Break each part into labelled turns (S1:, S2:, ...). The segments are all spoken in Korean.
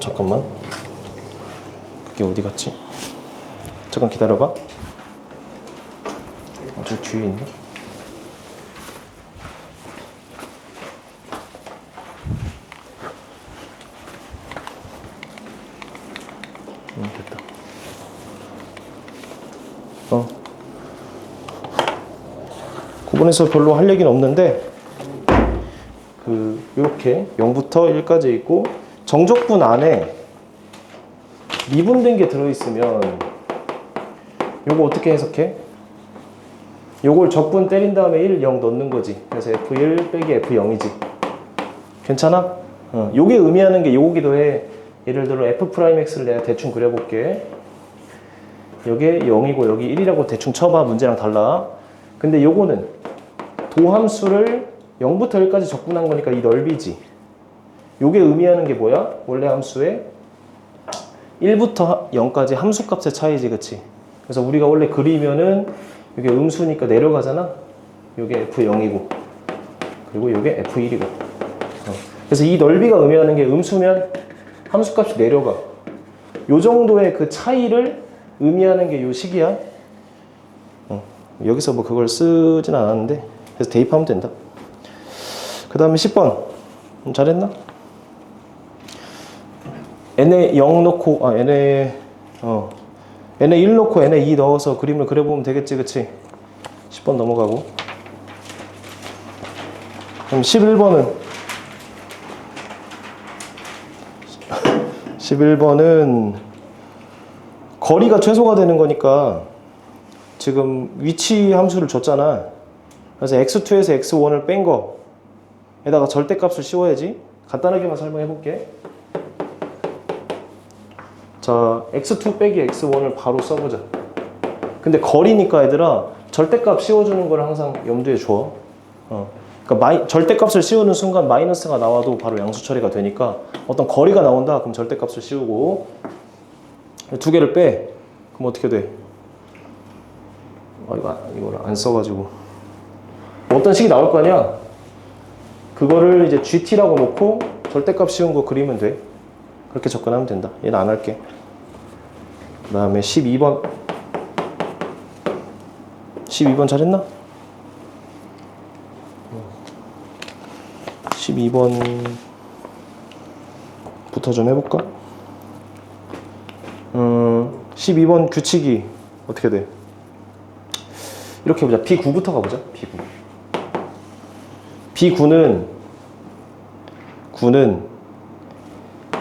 S1: 잠깐만. 그게 어디 갔지? 잠깐 기다려봐. 저 뒤에 있네. 됐다. 구분해서 별로 할 얘기는 없는데, 이렇게 0부터 1까지 있고, 정적분 안에 미분된 게 들어있으면, 요거 어떻게 해석해? 요걸 적분 때린 다음에 1, 0 넣는 거지. 그래서 F1 빼기 F0이지. 괜찮아? 요게 의미하는 게 요거기도 해. 예를 들어 F'X를 내가 대충 그려볼게. 여기에 0이고 여기 1이라고 대충 쳐봐. 문제랑 달라. 근데 요거는 도함수를 0부터 1까지 적분한 거니까 이 넓이지. 요게 의미하는 게 뭐야? 원래 함수에 1부터 0까지 함수값의 차이지, 그치? 그래서 우리가 원래 그리면은 이게 음수니까 내려가잖아? 요게 F0이고 그리고 요게 F1이고 그래서 이 넓이가 의미하는 게 음수면 함수값이 내려가. 요 정도의 그 차이를 의미하는 게 요 식이야. 여기서 뭐 그걸 쓰진 않았는데 그래서 대입하면 된다. 그 다음에 10번 잘했나? n에 0 넣고 n에 1 넣고 n에 2 넣어서 그림을 그려보면 되겠지, 그치? 10번 넘어가고. 그럼 11번은 거리가 최소가 되는 거니까 지금 위치 함수를 줬잖아. 그래서 x2에서 x1을 뺀 거에다가 절대값을 씌워야지. 간단하게만 설명해 볼게. 자, x2 빼기 x1을 바로 써보자. 근데 거리니까 얘들아 절대값 씌워주는 걸 항상 염두에 줘. 그러니까 절대값을 씌우는 순간 마이너스가 나와도 바로 양수 처리가 되니까 어떤 거리가 나온다 그럼 절대값을 씌우고 두 개를 빼. 그럼 어떻게 돼? 이걸 안 써가지고 어떤 식이 나올 거 아니야? 그거를 이제 GT라고 놓고 절대값 씌운 거 그리면 돼. 그렇게 접근하면 된다. 얘는 안 할게. 그 다음에 12번. 12번 잘했나? 12번부터 좀 해볼까? 12번 규칙이 어떻게 돼? 이렇게 해보자. B9부터 가보자. B9는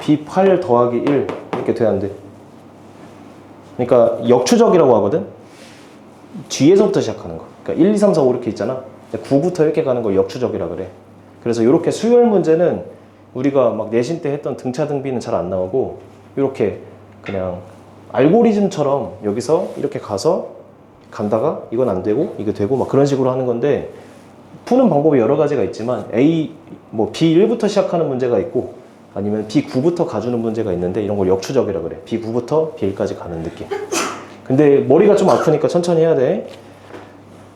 S1: B8 더하기 1 이렇게 돼야 안 돼. 그러니까 역추적이라고 하거든. 뒤에서부터 시작하는 거. 그러니까 1, 2, 3, 4, 5 이렇게 있잖아. 9부터 이렇게 가는 걸 역추적이라 그래. 그래서 이렇게 수열 문제는 우리가 막 내신 때 했던 등차등비는 잘 안 나오고 이렇게 그냥 알고리즘처럼 여기서 이렇게 가서 간다가 이건 안 되고 이게 되고 막 그런 식으로 하는 건데 푸는 방법이 여러 가지가 있지만 B1부터 시작하는 문제가 있고 아니면 B9부터 가주는 문제가 있는데 이런 걸 역추적이라 그래. B9부터 B1까지 가는 느낌. 근데 머리가 좀 아프니까 천천히 해야 돼.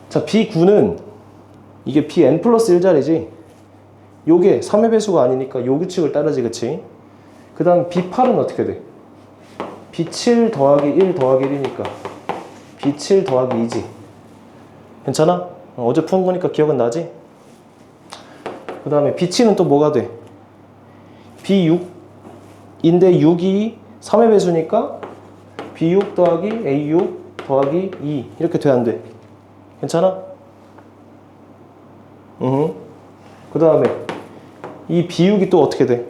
S1: 자, B9는 이게 Bn 플러스 1자리지. 요게 3의 배수가 아니니까 요 규칙을 따르지, 그치? 그 다음 B8은 어떻게 돼? B7 더하기 1 더하기 1이니까 B7 더하기 2지. 괜찮아? 어제 푼 거니까 기억은 나지? 그 다음에 B7은 또 뭐가 돼? B6인데 6이 3의 배수니까 B6 더하기 A6 더하기 2 이렇게 돼야 안 돼. 괜찮아? 그 다음에 이 B6이 또 어떻게 돼?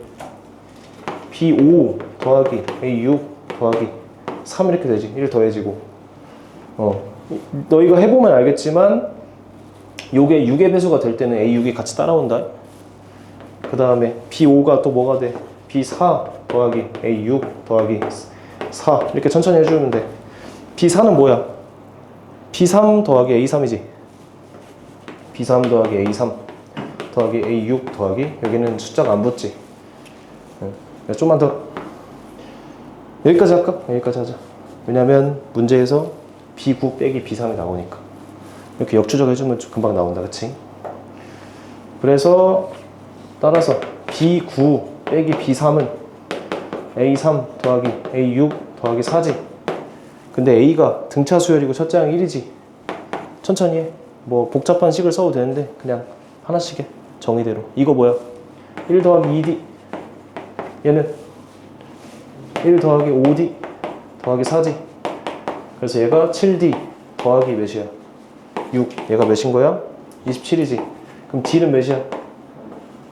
S1: B5 더하기 A6 더하기 3 이렇게 되지. 1 더해지고 너희가 해보면 알겠지만 요게 6의 배수가 될 때는 A6이 같이 따라온다. 그 다음에 B5가 또 뭐가 돼? B4 더하기 A6 더하기 4 이렇게 천천히 해주면 돼. B4는 뭐야? B3 더하기 A3이지. B3 더하기 A3 더하기 A6 더하기 여기는 숫자가 안 붙지. 좀만 더 여기까지 할까? 여기까지 하자. 왜냐면 문제에서 B9 빼기 B3이 나오니까 이렇게 역추적 해주면 금방 나온다, 그치? 그래서 따라서 B9 빼기 B3은 A3 더하기 A6 더하기 4지. 근데 A가 등차 수열이고 첫째 항 1이지. 천천히 해. 뭐 복잡한 식을 써도 되는데 그냥 하나씩 해. 정의대로. 이거 뭐야? 1 더하기 2D. 얘는 1 더하기 5D 더하기 4D. 그래서 얘가 7D 더하기 몇이야? 6. 얘가 몇인 거야? 27이지. 그럼 D는 몇이야?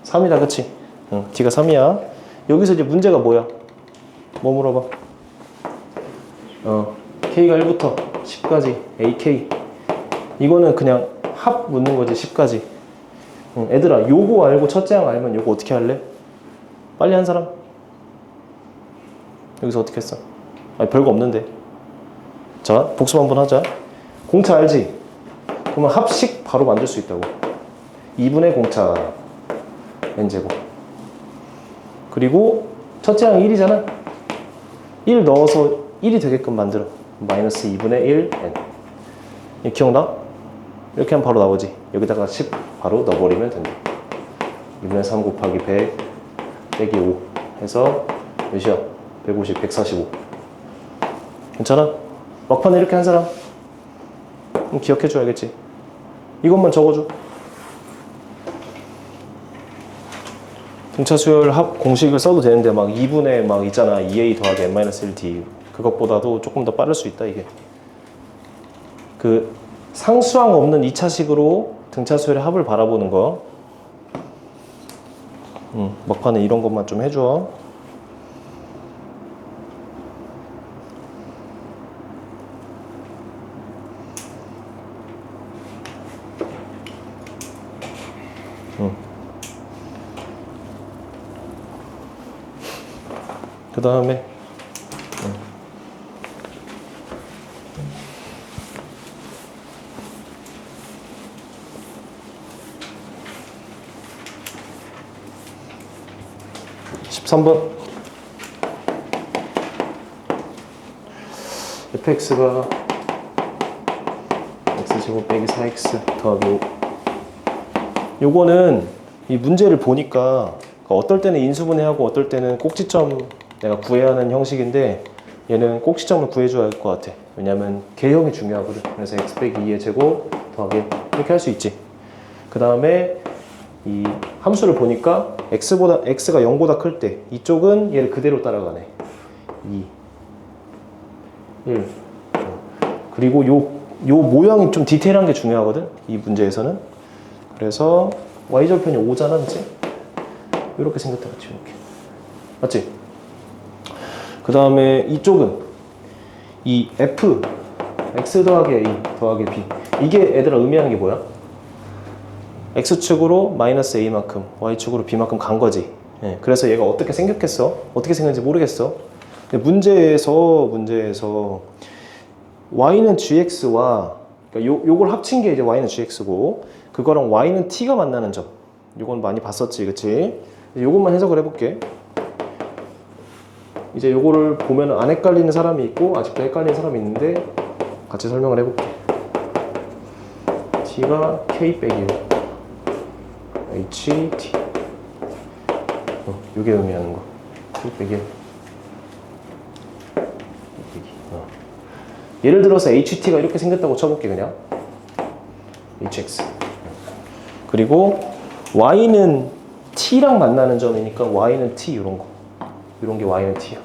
S1: 3이다, 그치? 응, D가 3이야. 여기서 이제 문제가 뭐야? 뭐 물어봐? K가 1부터 10까지 AK. 이거는 그냥 합 묻는 거지, 10까지. 응, 애들아, 요거 알고 첫째 항 알면 요거 어떻게 할래? 빨리 한 사람? 여기서 어떻게 했어? 아니, 별거 없는데. 자, 복습 한번 하자. 공차 알지? 그러면 합식 바로 만들 수 있다고. 2분의 공차 n제곱. 그리고 첫째 항이 1이잖아. 1 넣어서 1이 되게끔 만들어. 마이너스 2분의 1 n. 이 기억나? 이렇게 하면 바로 나오지. 여기다가 10 바로 넣어버리면 된다. 2분의 3 곱하기 100 빼기 5 해서 몇이야? 150, 145. 괜찮아? 막판에 이렇게 한 사람? 그럼 기억해줘야겠지. 이것만 적어줘. 등차 수열 합 공식을 써도 되는데 막 2분의 막 있잖아. 2a 더하기 n-1d. 그것보다도 조금 더 빠를 수 있다, 이게. 그 상수항 없는 2차식으로 등차 수열의 합을 바라보는 거. 막판에 이런 것만 좀 해줘. 그 다음에 13번 fx가 x제곱 빼기 4x 더하기 5. 요거는 이 문제를 보니까 어떨 때는 인수분해하고 어떨 때는 꼭지점 내가 구해야 하는 형식인데 얘는 꼭지점을 구해줘야 할 것 같아. 왜냐면 개형이 중요하거든. 그래서 x 빼기 2의 제곱 더하기 이렇게 할 수 있지. 그 다음에 이 함수를 보니까 x가 0보다 클 때 이쪽은 얘를 그대로 따라가네. 2 1 그리고 요 모양이 좀 디테일한 게 중요하거든, 이 문제에서는. 그래서 y절편이 5잖아, 그치? 이렇게 생겼다겠지, 이렇게. 맞지? 그 다음에 이쪽은 이 f x 더하기 a 더하기 b. 이게 애들아 의미하는 게 뭐야? x축으로 마이너스 a만큼, y축으로 b만큼 간 거지. 예, 그래서 얘가 어떻게 생겼겠어? 어떻게 생겼는지 모르겠어. 근데 문제에서 y는 gx와, 그러니까 요걸 합친 게 이제 y는 gx고, 그거랑 y는 t가 만나는 점. 요건 많이 봤었지, 그치? 요것만 해석을 해볼게. 이제 요거를 보면 안 헷갈리는 사람이 있고 아직도 헷갈리는 사람이 있는데 같이 설명을 해볼게. t가 k 빼기 1 ht. 요게 의미하는 거. k 빼기 1 예를 들어서 ht가 이렇게 생겼다고 쳐볼게, 그냥. hx. 그리고 y는 t랑 만나는 점이니까 y는 t, 이런 거. 이런 게 y는 t야.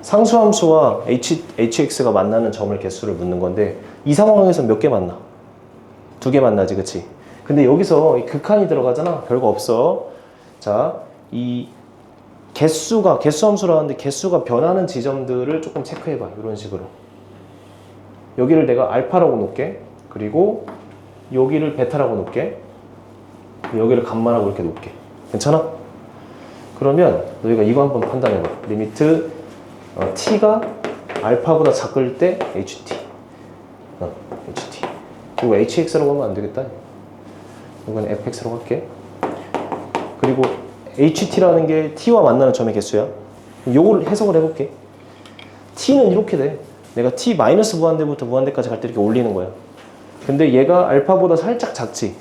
S1: 상수함수와 hx가 만나는 점을 개수를 묻는 건데 이 상황에서 몇 개 만나? 2개 만나지, 그치? 근데 여기서 이 극한이 들어가잖아. 별거 없어. 자, 이 개수함수라는데 개수가 변하는 지점들을 조금 체크해봐. 이런 식으로. 여기를 내가 알파라고 놓을게. 그리고 여기를 베타라고 놓을게. 여기를 감마라고 이렇게 놓을게. 괜찮아? 그러면 너희가 이거 한번 판단해봐. 리미트 t가 알파보다 작을 때 ht. ht. 그리고 hx라고 하면 안 되겠다. 이건 fx라고 할게. 그리고 ht라는 게 t와 만나는 점의 개수야. 요걸 해석을 해볼게. t는 이렇게 돼. 내가 t 마이너스 무한대부터 무한대까지 갈 때 이렇게 올리는 거야. 근데 얘가 알파보다 살짝 작지.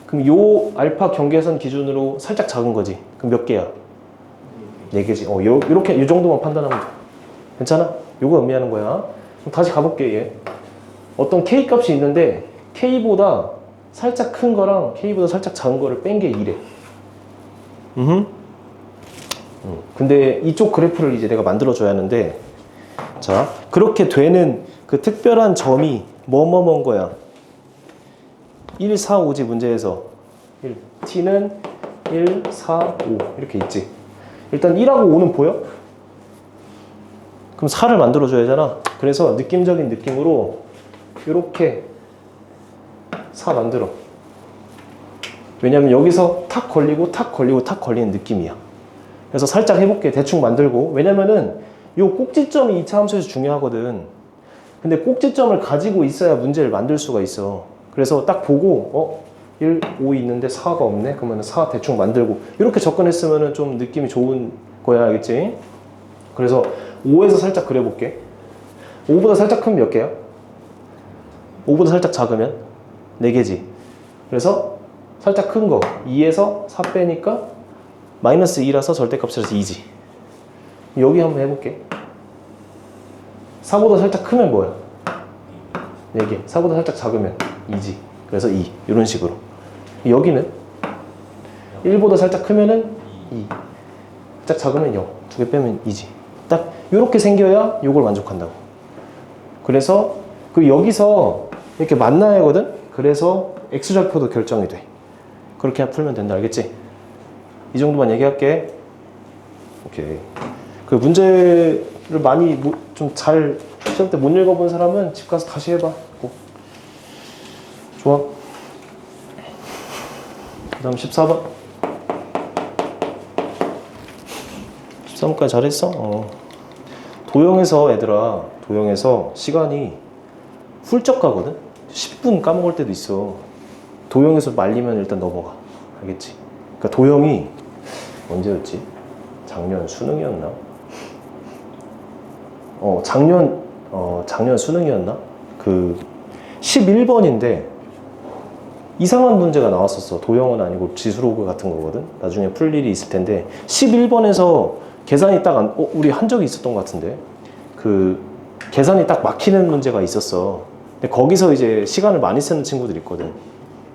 S1: 그럼 요 알파 경계선 기준으로 살짝 작은 거지. 그럼 몇 개야? 4개지. 요렇게 이 정도만 판단하면 돼. 괜찮아? 요거 의미하는 거야. 그럼 다시 가볼게. 얘. 어떤 K 값이 있는데 K보다 살짝 큰 거랑 K보다 살짝 작은 거를 뺀 게 2래. 근데 이쪽 그래프를 이제 내가 만들어줘야 하는데, 자, 그렇게 되는 그 특별한 점이 뭐뭐뭔 거야. 1, 4, 5지 문제에서. T는 1, 4, 5 이렇게 있지. 일단 1하고 5는 보여? 그럼 4를 만들어줘야 하잖아. 그래서 느낌적인 느낌으로 이렇게 4 만들어. 왜냐면 여기서 탁 걸리고 탁 걸리고 탁 걸리는 느낌이야. 그래서 살짝 해볼게. 대충 만들고. 왜냐면은 요 꼭지점이 2차 함수에서 중요하거든. 근데 꼭지점을 가지고 있어야 문제를 만들 수가 있어. 그래서 딱 보고 1, 5 있는데 4가 없네? 그러면 4 대충 만들고 이렇게 접근했으면 좀 느낌이 좋은 거야. 알겠지? 그래서 5에서 살짝 그려볼게. 5보다 살짝 크면 몇 개야? 5보다 살짝 작으면 4개지. 그래서 살짝 큰 거 2에서 4 빼니까 마이너스 2라서 절대값이라서 2지. 여기 한번 해볼게. 4보다 살짝 크면 뭐야? 4개. 4보다 살짝 작으면 2지. 그래서 2. 이런 식으로. 여기는 1보다 살짝 크면은 2. 살짝 작으면 0. 2개 빼면 2지. 딱 이렇게 생겨야 이걸 만족한다고. 그래서 그 여기서 이렇게 만나야 하거든? 그래서 X좌표도 결정이 돼. 그렇게 풀면 된다. 알겠지? 이 정도만 얘기할게. 오케이. 그 문제를 많이 좀 잘 시험 때 못 읽어본 사람은 집 가서 다시 해봐. 좋아. 그 다음 14번. 13번까지 잘했어? 도형에서 얘들아, 도형에서 시간이 훌쩍 가거든? 10분 까먹을 때도 있어. 도형에서 말리면 일단 넘어가. 알겠지? 그러니까 도형이 언제였지? 작년 수능이었나? 작년 수능이었나? 그 11번인데 이상한 문제가 나왔었어. 도형은 아니고 지수로그 같은 거거든. 나중에 풀 일이 있을 텐데 11번에서 계산이 딱 우리 한 적이 있었던 것 같은데 그 계산이 딱 막히는 문제가 있었어. 근데 거기서 이제 시간을 많이 쓰는 친구들이 있거든.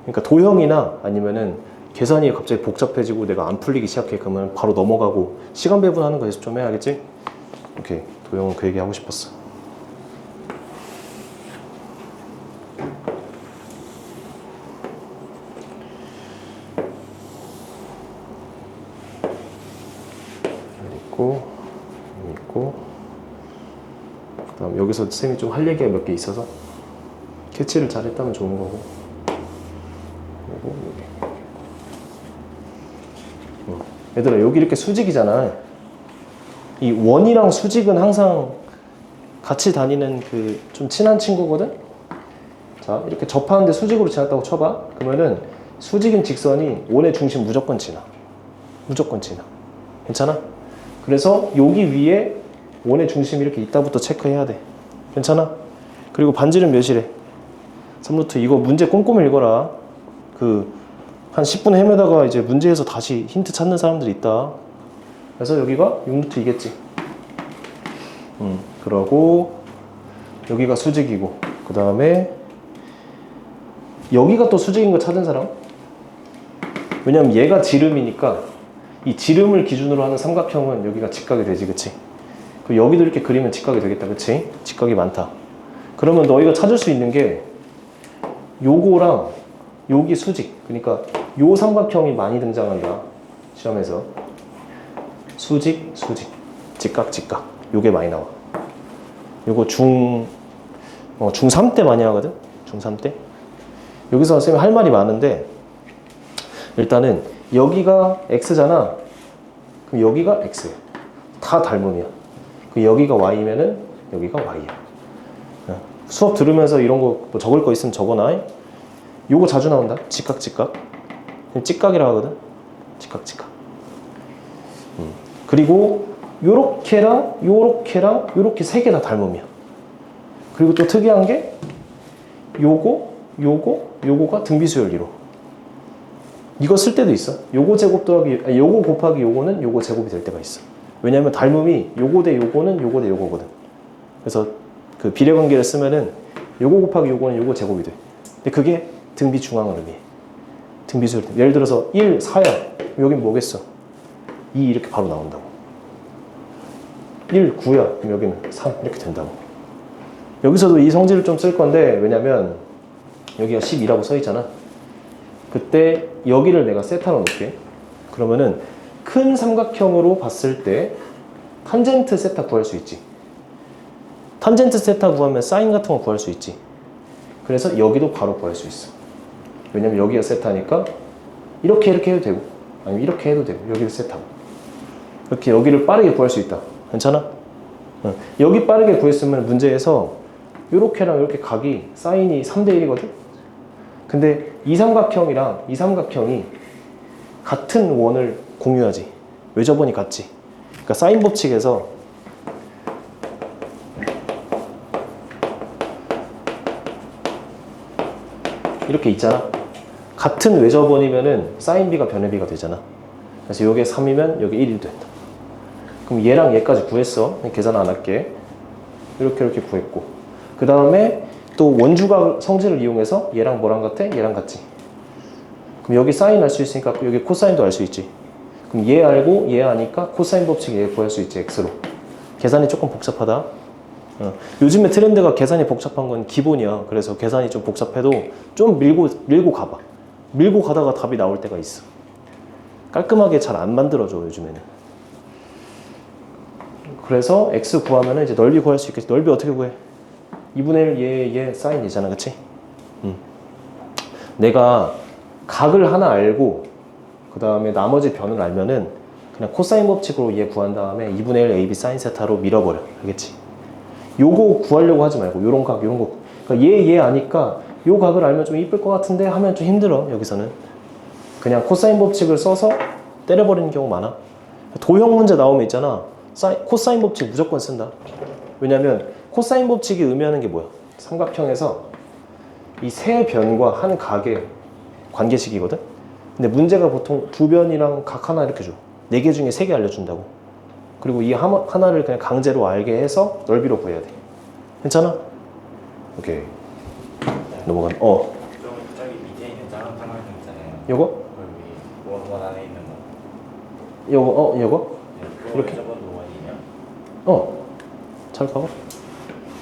S1: 그러니까 도형이나 아니면은 계산이 갑자기 복잡해지고 내가 안 풀리기 시작해. 그러면 바로 넘어가고 시간 배분하는 거 연습 좀 해야겠지? 오케이. 도형은 그 얘기 하고 싶었어. 있고 그 다음 여기서 쌤이 좀 할 얘기가 몇 개 있어서 캐치를 잘했다면 좋은 거고. 그리고 여기. 얘들아 여기 이렇게 수직이잖아. 이 원이랑 수직은 항상 같이 다니는 그 좀 친한 친구거든. 자 이렇게 접하는데 수직으로 지났다고 쳐봐. 그러면은 수직인 직선이 원의 중심 무조건 지나. 무조건 지나. 괜찮아? 그래서 여기 위에 원의 중심이 이렇게 있다부터 체크해야 돼. 괜찮아? 그리고 반지름 몇이래? 3루트. 이거 문제 꼼꼼히 읽어라. 한 10분 헤매다가 이제 문제에서 다시 힌트 찾는 사람들이 있다. 그래서 여기가 6루트이겠지. 그러고 여기가 수직이고 그 다음에 여기가 또 수직인 거 찾은 사람? 왜냐면 얘가 지름이니까 이 지름을 기준으로 하는 삼각형은 여기가 직각이 되지, 그치? 여기도 이렇게 그리면 직각이 되겠다, 그치? 직각이 많다. 그러면 너희가 찾을 수 있는 게 요거랑 여기 수직, 그러니까 요 삼각형이 많이 등장한다, 시험에서. 수직, 수직, 직각, 직각. 요게 많이 나와. 요거 중3 때 많이 하거든? 중3 때? 여기서 선생님이 할 말이 많은데 일단은 여기가 X잖아. 그럼 여기가 X야. 다 닮음이야. 여기가 Y면은 여기가 Y야. 수업 들으면서 이런 거 뭐 적을 거 있으면 적어놔. 요거 자주 나온다. 직각, 직각. 직각이라 하거든. 직각, 직각. 그리고 요렇게랑 요렇게랑 요렇게 세 개 다 닮음이야. 그리고 또 특이한 게 요거가 등비수열 이로. 이거 쓸 때도 있어. 요거 제곱 더하기 요거 곱하기 요거는 요거 제곱이 될 때가 있어. 왜냐면 닮음이 요거 대 요거는 요거 대 요거거든. 그래서 그 비례관계를 쓰면은 요거 곱하기 요거는 요거 제곱이 돼. 근데 그게 등비 중앙을 의미해. 등비수열. 예를 들어서 1, 4야. 여긴 뭐겠어? 2 이렇게 바로 나온다고. 1, 9야. 그럼 여기는 3 이렇게 된다고. 여기서도 이 성질을 좀 쓸 건데 왜냐면 여기가 12라고 써 있잖아. 그때 여기를 내가 세타로 놓을게. 그러면은 큰 삼각형으로 봤을 때 탄젠트 세타 구할 수 있지. 탄젠트 세타 구하면 사인 같은 거 구할 수 있지. 그래서 여기도 바로 구할 수 있어. 왜냐면 여기가 세타니까 이렇게 해도 되고 아니면 이렇게 해도 되고 여기를 세타고 이렇게 여기를 빠르게 구할 수 있다. 괜찮아? 응. 여기 빠르게 구했으면 문제에서 이렇게랑 이렇게 각이 사인이 3대 1이거든? 근데 이 삼각형이랑 이 삼각형이 같은 원을 공유하지. 외접원이 같지. 그러니까 사인 법칙에서 이렇게 있잖아. 같은 외접원이면은 사인 b가 변의 b가 되잖아. 그래서 여기에 3이면 여기 1이 된다. 그럼 얘랑 얘까지 구했어. 계산 안 할게. 이렇게 구했고. 그 다음에 또 원주각 성질을 이용해서 얘랑 뭐랑 같아? 얘랑 같지. 그럼 여기 사인 알 수 있으니까 여기 코사인도 알 수 있지. 그럼 얘 알고 얘 아니까 코사인 법칙 얘 구할 수 있지. x로. 계산이 조금 복잡하다. 요즘에 트렌드가 계산이 복잡한 건 기본이야. 그래서 계산이 좀 복잡해도 좀 밀고 가봐. 밀고 가다가 답이 나올 때가 있어. 깔끔하게 잘 안 만들어줘 요즘에는. 그래서 x 구하면 이제 넓이 구할 수 있겠지. 넓이 어떻게 구해? 2분의 1 얘 사인이잖아, 그치? 내가 각을 하나 알고 그 다음에 나머지 변을 알면은 그냥 코사인 법칙으로 얘 구한 다음에 2분의 1 ab 사인 세타로 밀어버려. 알겠지? 요거 구하려고 하지 말고 요런 각, 요런 거. 그러니까 얘 아니까 요 각을 알면 좀 이쁠 것 같은데 하면 좀 힘들어. 여기서는 그냥 코사인 법칙을 써서 때려버리는 경우 많아. 도형 문제 나오면 있잖아. 코사인 법칙 무조건 쓴다. 왜냐면 코사인 법칙이 의미하는 게 뭐야? 삼각형에서 이 세 변과 한 각의 관계식이거든? 근데 문제가 보통 두 변이랑 각 하나 이렇게 줘. 4개 중에 3개 알려준다고. 그리고 이 하나를 그냥 강제로 알게 해서 넓이로 구해야 돼. 괜찮아? 오케이. 넘어간.
S2: 저기 밑에 있는 작은 삼각형 있잖아요.
S1: 요거?
S2: 거기 원 안에 있는 거.
S1: 요거? 이렇게?
S2: 저번 원이냐?
S1: 잘 가봐.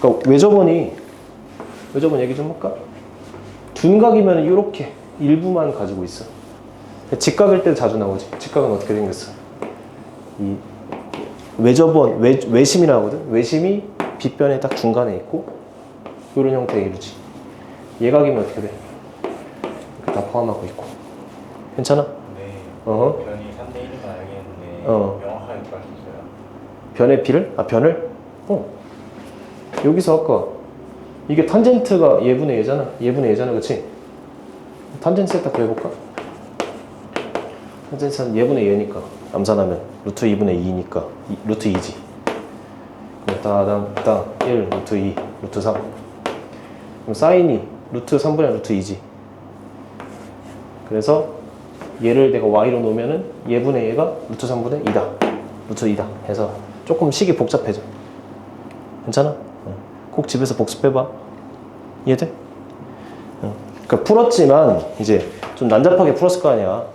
S1: 그러니까 외접원 얘기 좀 할까? 둔각이면 이렇게 일부만 가지고 있어. 직각일 때 자주 나오지. 직각은 어떻게 생겼어? 이 외접원, 외심이라고 하거든? 외심이 빗변에 딱 중간에 있고 이런 형태의 이루지. 예각이면 어떻게 돼? 이렇게 다 포함하고 있고. 괜찮아?
S2: 네.
S1: 어허.
S2: 변이 3대 1인 건 알겠는데 명확하게 구할 수 있어요?
S1: 변의 비를? 변을? 여기서 아까 이게 탄젠트가 예분의 얘잖아. 그치? 탄젠트 세타 구해볼까? 탄젠트는 예분의 얘니까 암산하면 루트 2분의 2니까 루트 2지. 따당 1 루트 2 루트 3. 그럼 사인이 루트 3분의 루트 2지. 그래서 얘를 내가 y로 놓으면은 얘분의 얘가 루트 3분의 2다. 루트 2다 해서 조금 식이 복잡해져. 괜찮아? 꼭 집에서 복습해봐. 이해돼? 그러니까 풀었지만 이제 좀 난잡하게 풀었을 거 아니야.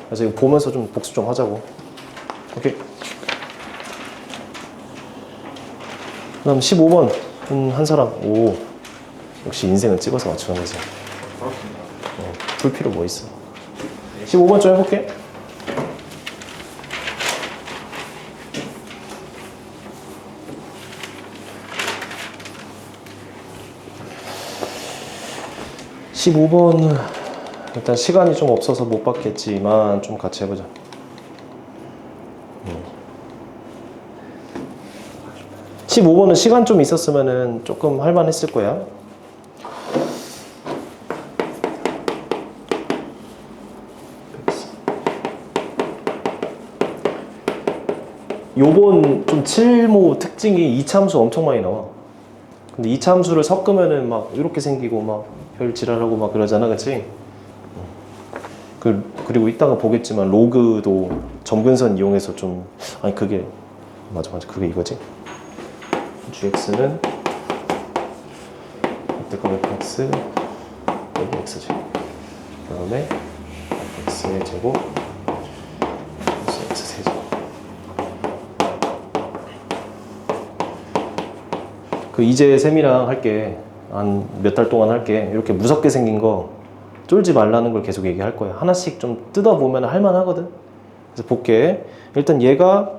S1: 그래서 이거 보면서 좀 복습 좀 하자고. 오케이. 그 다음 15번 한 사람. 오, 역시 인생은 찍어서 맞추는 거지. 풀 필요 뭐 있어. 15번 좀 해볼게. (15번) 일단 시간이 좀 없어서 못 받겠지만 좀 같이 해보자. 15번은 시간 좀 있었으면은 조금 할만했을 거야. 요번 좀 7모 특징이 이차함수 엄청 많이 나와. 근데 이차함수를 섞으면은 막 이렇게 생기고 막 별 지랄하고 막 그러잖아, 그치? 그리고 이따가 보겠지만 로그도 점근선 이용해서 좀, 아니 그게 맞아 그게 이거지. gx는 X값 fx 빼기 x제곱 그 다음에 fx의 제곱 플러스 x 세제곱. 그 이제 쌤이랑 할게 한 몇 달 동안 할게. 이렇게 무섭게 생긴 거 쫄지 말라는 걸 계속 얘기할 거야. 하나씩 좀 뜯어보면 할만하거든. 그래서 볼게. 일단 얘가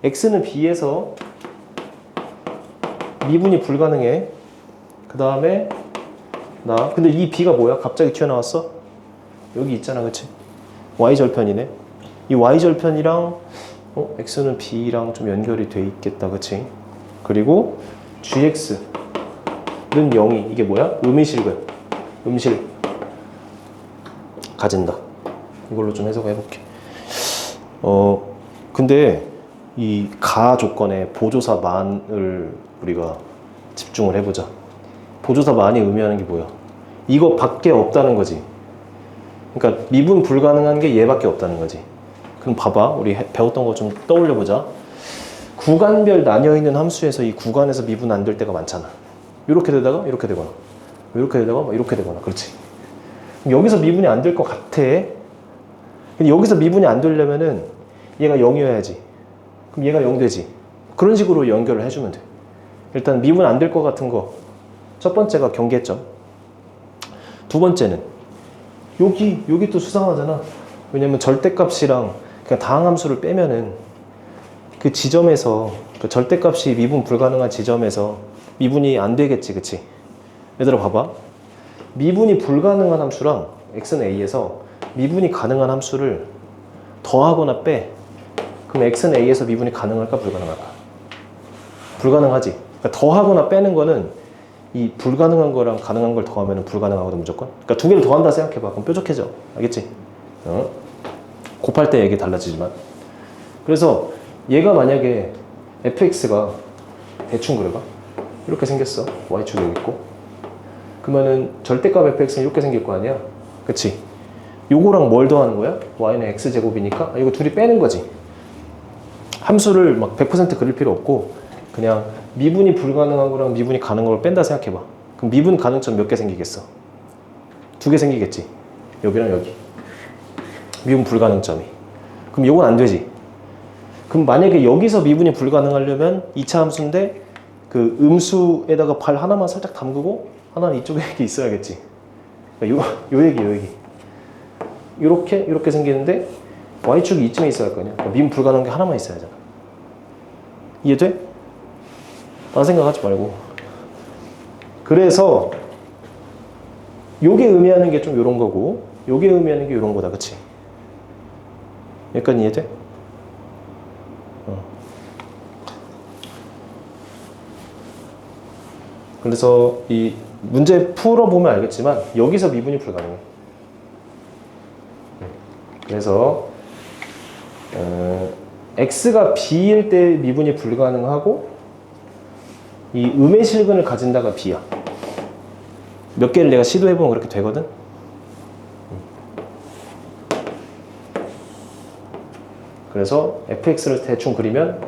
S1: x는 b에서 미분이 불가능해. 그 다음에 근데 이 b가 뭐야? 갑자기 튀어나왔어? 여기 있잖아, 그치? y절편이네. 이 y절편이랑 x는 b랑 좀 연결이 돼 있겠다, 그치? 그리고 gx는 0이 이게 뭐야? 음이실근, 음실 가진다. 이걸로 좀 해석해볼게. 근데 이 가 조건에 보조사 만을 우리가 집중을 해보자. 보조사 만이 의미하는 게 뭐야? 이거 밖에 없다는 거지. 그러니까 미분 불가능한 게 얘밖에 없다는 거지. 그럼 봐봐. 우리 배웠던 거 좀 떠올려보자. 구간별 나뉘어있는 함수에서 이 구간에서 미분 안 될 때가 많잖아. 이렇게 되다가 이렇게 되거나 이렇게 되다가 이렇게 되거나. 그렇지. 그럼 여기서 미분이 안 될 것 같아. 근데 여기서 미분이 안 되려면은 얘가 0이어야지. 그럼 얘가 0 되지. 그런 식으로 연결을 해주면 돼. 일단 미분 안 될 것 같은 거 첫 번째가 경계점. 두 번째는 여기 또 수상하잖아. 왜냐면 절대값이랑 그냥 다항함수를 빼면은 그 지점에서 그 절대값이 미분 불가능한 지점에서 미분이 안 되겠지, 그치? 얘들아 봐봐. 미분이 불가능한 함수랑 x는 a에서 미분이 가능한 함수를 더하거나 빼. 그럼 x는 a에서 미분이 가능할까 불가능할까? 불가능하지. 그러니까 더하거나 빼는 거는 이 불가능한 거랑 가능한 걸 더하면 불가능하거든 무조건. 그러니까 두 개를 더한다 생각해봐. 그럼 뾰족해져. 알겠지? 곱할 때 얘기 달라지지만. 그래서 얘가 만약에 fx가 대충 그려봐. 이렇게 생겼어. y축 여기 있고. 그러면은 절대값 fx는 이렇게 생길 거 아니야? 그치? 요거랑 뭘 더하는 거야? y는 x제곱이니까 이거 둘이 빼는 거지. 함수를 막 100% 그릴 필요 없고 그냥 미분이 불가능한 거랑 미분이 가능한 걸 뺀다 생각해봐. 그럼 미분 가능점 몇 개 생기겠어? 2개 생기겠지. 여기랑 여기. 미분 불가능점이. 그럼 요건 안 되지. 그럼 만약에 여기서 미분이 불가능하려면 2차 함수인데 그 음수에다가 발 하나만 살짝 담그고 하나는 이쪽에 이렇게 있어야겠지. 그러니까 요 얘기. 이렇게 생기는데 y축이 이쯤에 있어야 할 거 아니야. 그러니까 미분 불가능한 게 하나만 있어야 하잖아. 이해돼? 딴 생각하지 말고. 그래서 요게 의미하는 게 좀 요런 거고 요게 의미하는 게 요런 거다. 그치? 여기까지 이해돼? 그래서 이 문제 풀어보면 알겠지만 여기서 미분이 불가능해. 그래서 x가 b일 때 미분이 불가능하고 이 음의 실근을 가진다가 b야. 몇 개를 내가 시도해보면 그렇게 되거든. 그래서 fx를 대충 그리면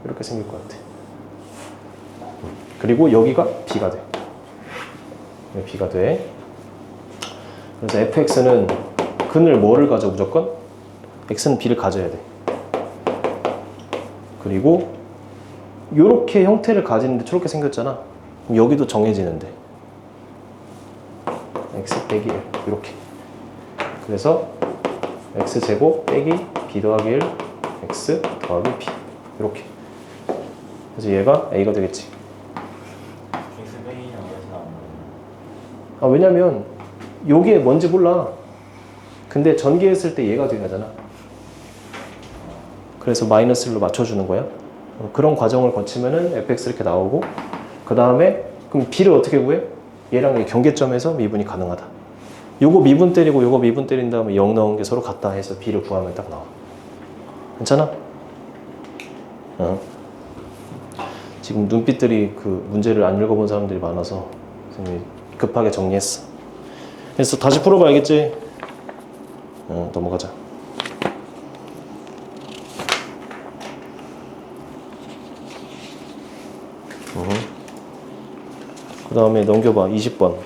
S1: 이렇게 생길 것 같아. 그리고 여기가 b가 돼. b가 돼. 그래서 fx는 근을 뭐를 가져 무조건? x는 b를 가져야 돼. 그리고 요렇게 형태를 가지는데 저렇게 생겼잖아. 그럼 여기도 정해지는데 x 빼기 1 이렇게. 그래서 x제곱 빼기 b 더하기 1 x 더하기 b 이렇게. 그래서 얘가 a가 되겠지.
S2: x 빼기는 어디서 나오는 거예요?
S1: 왜냐면 요게 뭔지 몰라. 근데 전개했을 때 얘가 돼야잖아. 그래서 마이너스 1로 맞춰주는 거야. 그런 과정을 거치면은 fx 이렇게 나오고 그 다음에 그럼 b를 어떻게 구해? 얘랑 경계점에서 미분이 가능하다. 요거 미분 때리고 요거 미분 때린 다음에 0 넣은 게 서로 같다 해서 b를 구하면 딱 나와. 괜찮아? 지금 눈빛들이 그 문제를 안 읽어본 사람들이 많아서 선생님이 급하게 정리했어. 그래서 다시 풀어봐. 알겠지? 넘어가자. 그 다음에 넘겨봐. 20번.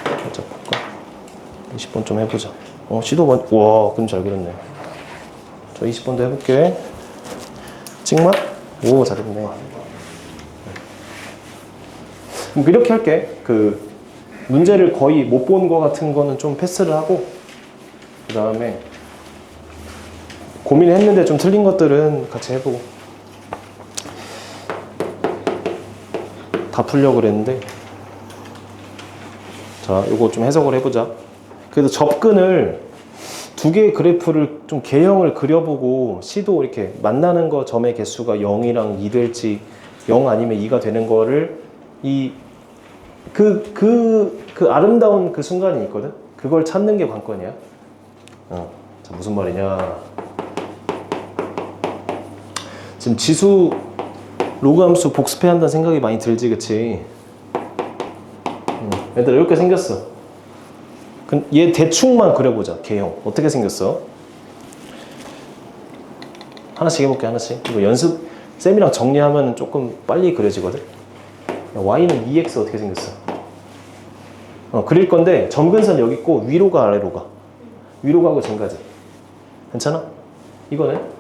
S1: 살짝 볼까? 20번 좀 해보자. 시도만. 와, 그럼 잘 그렸네. 저 20번도 해볼게. 찍맛? 오, 잘했네. 그럼 이렇게 할게. 그 문제를 거의 못 본 거 같은 거는 좀 패스를 하고, 그 다음에 고민했는데 좀 틀린 것들은 같이 해보고. 다 풀려고 그랬는데, 자, 요거 좀 해석을 해보자. 그래서 접근을 두 개의 그래프를 좀 개형을 그려보고 C도 이렇게 만나는 거 점의 개수가 0이랑 2 될지 0 아니면 2가 되는 거를 그 아름다운 그 순간이 있거든? 그걸 찾는 게 관건이야. 자, 무슨 말이냐. 지금 지수 로그 함수 복습해야 한다는 생각이 많이 들지, 그치? 얘들아, 이렇게 생겼어. 얘 대충만 그려보자, 개형. 어떻게 생겼어? 하나씩 해볼게, 하나씩. 이거 연습, 쌤이랑 정리하면 조금 빨리 그려지거든? y는 2x 어떻게 생겼어? 그릴 건데, 점근선 여기 있고, 위로 가, 아래로 가? 위로 가고 전가지. 괜찮아? 이거는?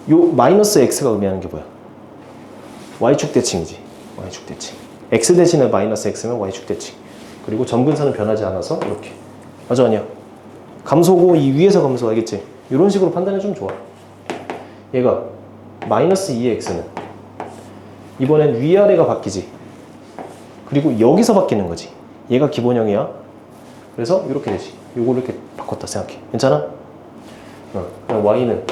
S1: 요 마이너스 x가 의미하는 게 뭐야? y축 대칭이지. y축 대칭. x 대신에 마이너스 x면 y축 대칭. 그리고 점근선은 변하지 않아서 이렇게. 맞아, 아니야? 감소고 이 위에서 감소, 알겠지? 이런 식으로 판단해 주면 좋아. 얘가 마이너스 2x는 이번엔 위아래가 바뀌지. 그리고 여기서 바뀌는 거지. 얘가 기본형이야. 그래서 이렇게 되지. 요거를 이렇게 바꿨다 생각해. 괜찮아? y는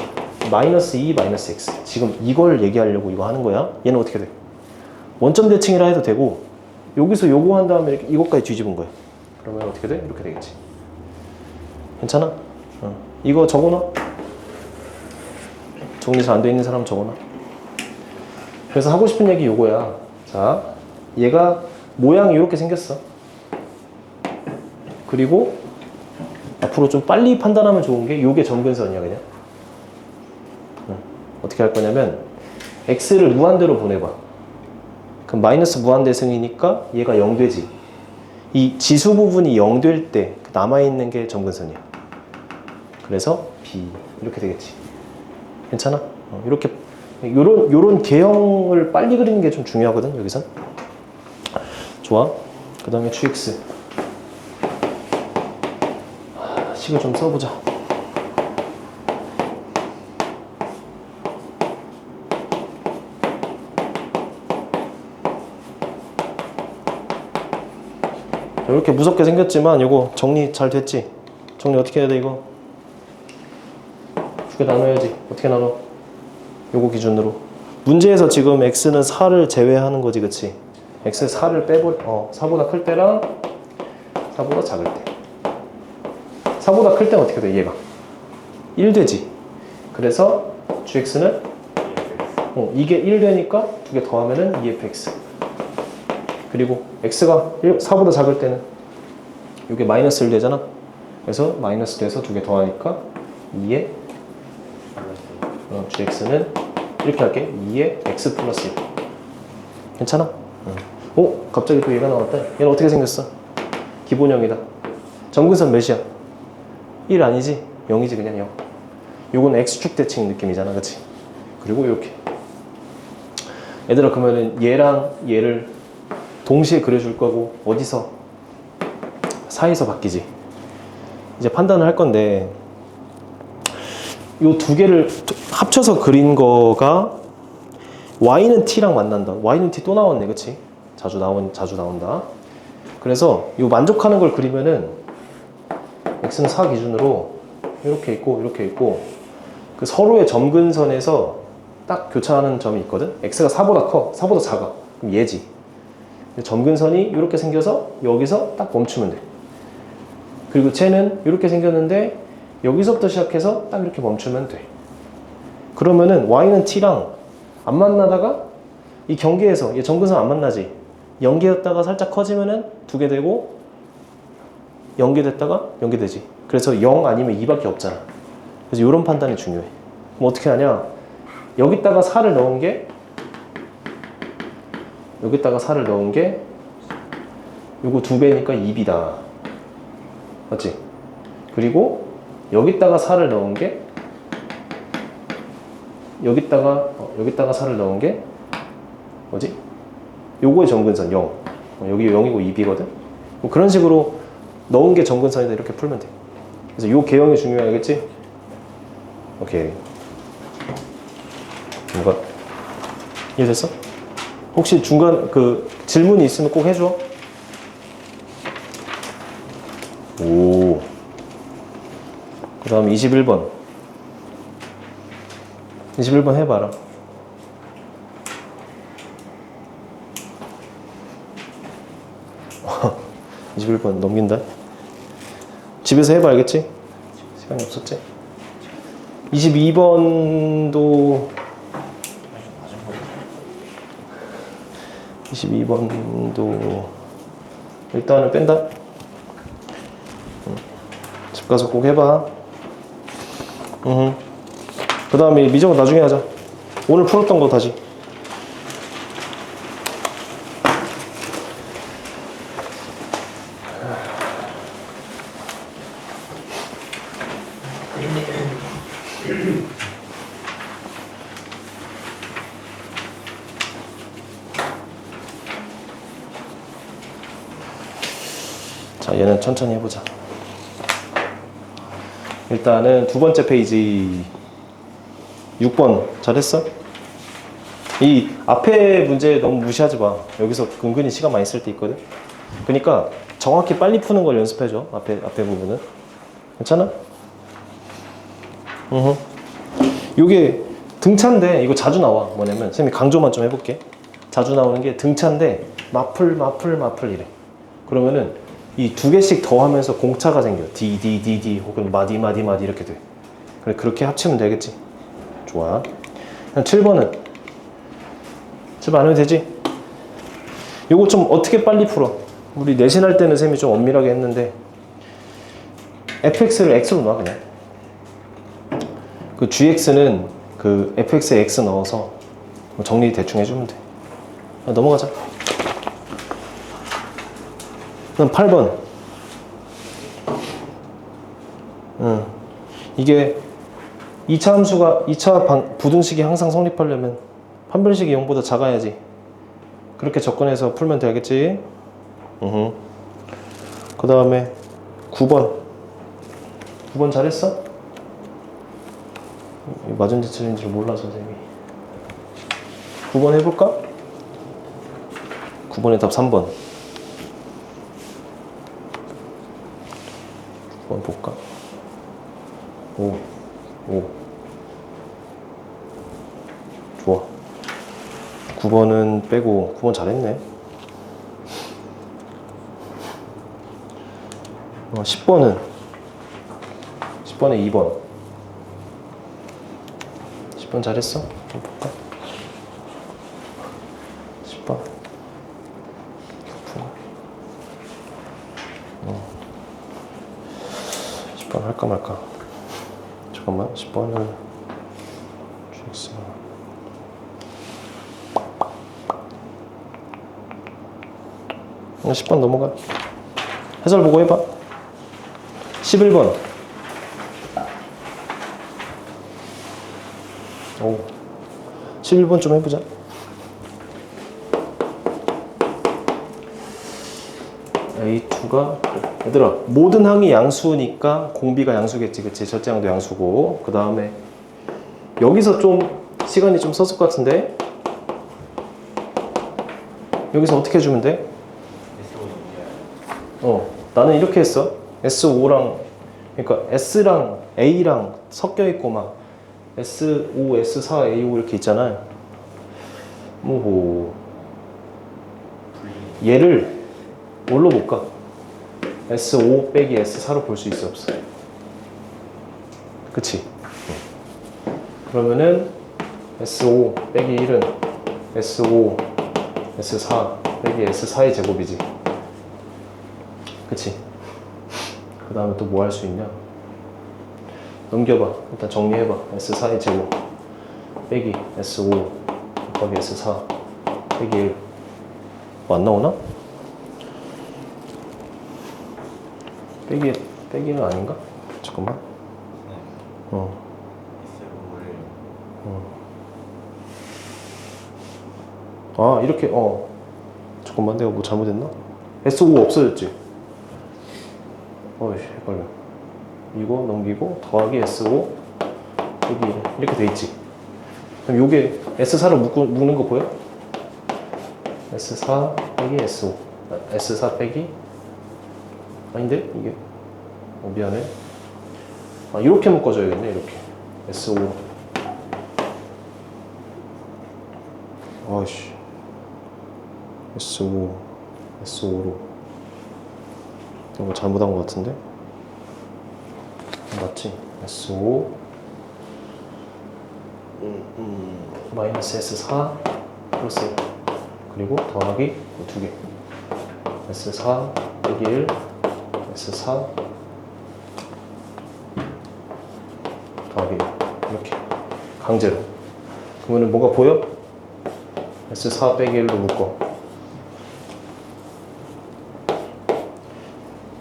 S1: 마이너스 2 마이너스 x. 지금 이걸 얘기하려고 이거 하는 거야. 얘는 어떻게 돼? 원점 대칭이라 해도 되고, 여기서 요거 한 다음에 이렇게 이것까지 뒤집은 거야. 그러면 어떻게 돼? 이렇게 되겠지. 괜찮아? 이거 적어놔. 정리 잘 안 돼 있는 사람 적어놔. 그래서 하고 싶은 얘기 요거야. 자, 얘가 모양이 이렇게 생겼어. 그리고 앞으로 좀 빨리 판단하면 좋은 게 요게 점근선이야, 그냥. 어떻게 할 거냐면 x를 무한대로 보내봐. 그럼 마이너스 무한대승이니까 얘가 0 되지. 이 지수 부분이 0 될 때 남아있는 게 점근선이야. 그래서 b 이렇게 되겠지. 괜찮아? 이렇게 요런 개형을 빨리 그리는 게 좀 중요하거든, 여기선. 좋아. 그 다음에 qx. 식을 좀 써보자. 이렇게 무섭게 생겼지만 이거 정리 잘 됐지? 정리 어떻게 해야 돼 이거? 두 개 나눠야지. 어떻게 나눠? 요거 기준으로. 문제에서 지금 x는 4를 제외하는 거지, 그치? x 4를 빼버려. 4보다 클 때랑 4보다 작을 때. 4보다 클 때는 어떻게 돼, 얘가? 1 되지. 그래서 gx는 이게 1 되니까 두 개 더하면은 2fx. 그리고 x가 4보다 작을 때는 이게 마이너스 1 되잖아. 그래서 마이너스 돼서 두 개 더하니까 2에 gx는 이렇게 할게. 2에 x 플러스 1. 괜찮아? 갑자기 또 얘가 나왔다. 얘는 어떻게 생겼어? 기본형이다. 점근선 몇이야? 1 아니지? 0이지, 그냥 0. 요건 x축 대칭 느낌이잖아, 그치? 그리고 이렇게. 얘들아, 그러면은 얘랑 얘를 동시에 그려줄 거고, 어디서? 사이에서 바뀌지. 이제 판단을 할 건데, 요 두 개를 합쳐서 그린 거가 y는 t랑 만난다. y는 t 또 나왔네, 그치? 자주 나온다. 그래서 요 만족하는 걸 그리면은 x는 4 기준으로 이렇게 있고 이렇게 있고, 그 서로의 점근선에서 딱 교차하는 점이 있거든. x가 4보다 커, 4보다 작아. 그럼 얘지. 점근선이 이렇게 생겨서 여기서 딱 멈추면 돼. 그리고 쟤는 이렇게 생겼는데 여기서부터 시작해서 딱 이렇게 멈추면 돼. 그러면은 y는 t랑 안 만나다가 이 경계에서 얘 점근선 안 만나지. 연계였다가 살짝 커지면은 두 개 되고 연계됐다가 연계되지. 그래서 0 아니면 2밖에 없잖아. 그래서 이런 판단이 중요해. 그럼 어떻게 하냐? 여기다가 4를 넣은 게 여기다가 4를 넣은 게 요거 2배니까 2b다. 맞지? 그리고 여기다가 4를 넣은 게 여기다가 4를 넣은 게 뭐지? 요거의 점근선 0. 여기 0이고 2b거든? 그런 식으로 넣은 게 점근선이다 이렇게 풀면 돼. 그래서 요 개형이 중요하겠지? 오케이. 뭔가 이해됐어? 혹시 중간 그 질문이 있으면 꼭 해줘. 오. 그 다음 21번. 21번 해봐라. 와, 21번 넘긴다. 집에서 해봐, 알겠지? 시간이 없었지? 22번도 22번도 일단은 뺀다. 집 가서 꼭 해봐. 그 다음에 미적은 나중에 하자. 오늘 풀었던 거 다시. 자, 얘는 천천히 해보자. 일단은 두 번째 페이지 6번 잘했어? 이 앞에 문제 너무 무시하지 마. 여기서 은근히 시간 많이 쓸 때 있거든. 그러니까 정확히 빨리 푸는 걸 연습해줘. 앞에 부분은. 괜찮아? 요게 등차인데 이거 자주 나와. 뭐냐면 선생님이 강조만 좀 해볼게. 자주 나오는 게 등차인데 마플 이래. 그러면은 이 두 개씩 더하면서 공차가 생겨. D 혹은 마디 이렇게 돼. 그래, 그렇게 합치면 되겠지. 좋아. 7번은 7번 안 해도 되지? 요거 좀 어떻게 빨리 풀어? 우리 내신할 때는 쌤이 좀 엄밀하게 했는데 fx를 x로 놔 그냥. 그 gx는 그 fx에 x 넣어서 정리 대충 해주면 돼. 넘어가자. 그럼 8번. 이게 2차 함수가 2차 부등식이 항상 성립하려면 판별식이 0보다 작아야지. 그렇게 접근해서 풀면 되겠지. 그 다음에 9번 잘했어? 맞은지 틀린지 몰라서 선생님이. 9번 해볼까? 9번의 답 3번. 9번 볼까? 오. 좋아. 9번은 빼고 9번 잘했네. 10번에 2번. 10번 잘했어? 한번 볼까? 10번. 10번 할까 말까? 잠깐만. 10번을 GX 10번 넘어가. 해설 보고 해봐. 11번. 오. 11번 좀 해보자. A2가 얘들아 모든 항이 양수니까 공비가 양수겠지. 그치? 절대항도 양수고. 그 다음에 여기서 좀 시간이 좀 썼을 것 같은데 여기서 어떻게 해주면 돼? 나는 이렇게 했어. S5랑 그러니까 S랑 A랑 섞여 있고 막 S5, S4, A5 이렇게 있잖아. 오호. 얘를 뭘로 볼까? S5 빼기 S4로 볼 수 있어 없어? 그치? 그러면은 S5 빼기 1은 S5, S4 빼기 S4의 제곱이지. 그치? 그 다음에 또 뭐 할 수 있냐? 넘겨봐. 일단 정리해봐. S4의 제곱 빼기 S5 곱하기 S4 빼기 1. 뭐 안 나오나? 빼기는 아닌가? 잠깐만.
S2: 네.
S1: 어.
S2: S5를
S1: 아, 이렇게, 잠깐만, 내가 뭐 잘못했나? S5 없어졌지? 어이, 헷갈려. 이거 넘기고, 더하기 S5, 여기, 이렇게 돼 있지? 그럼 요게 S4를 묶는 거 보여? S4 빼기 S5. S4 빼기? 아닌데? 이게. 미안해. 아, 이렇게 묶어줘야겠네, 이렇게. S5. 아이씨. S5로 이거 잘못한 것 같은데? 맞지? S5 마이너스 S4 플러스 1 그리고 더하기 두 개 S4 빼기 1 S4 더하기 1 이렇게 강제로 그러면 뭐가 보여? S4 빼기 1로 묶어.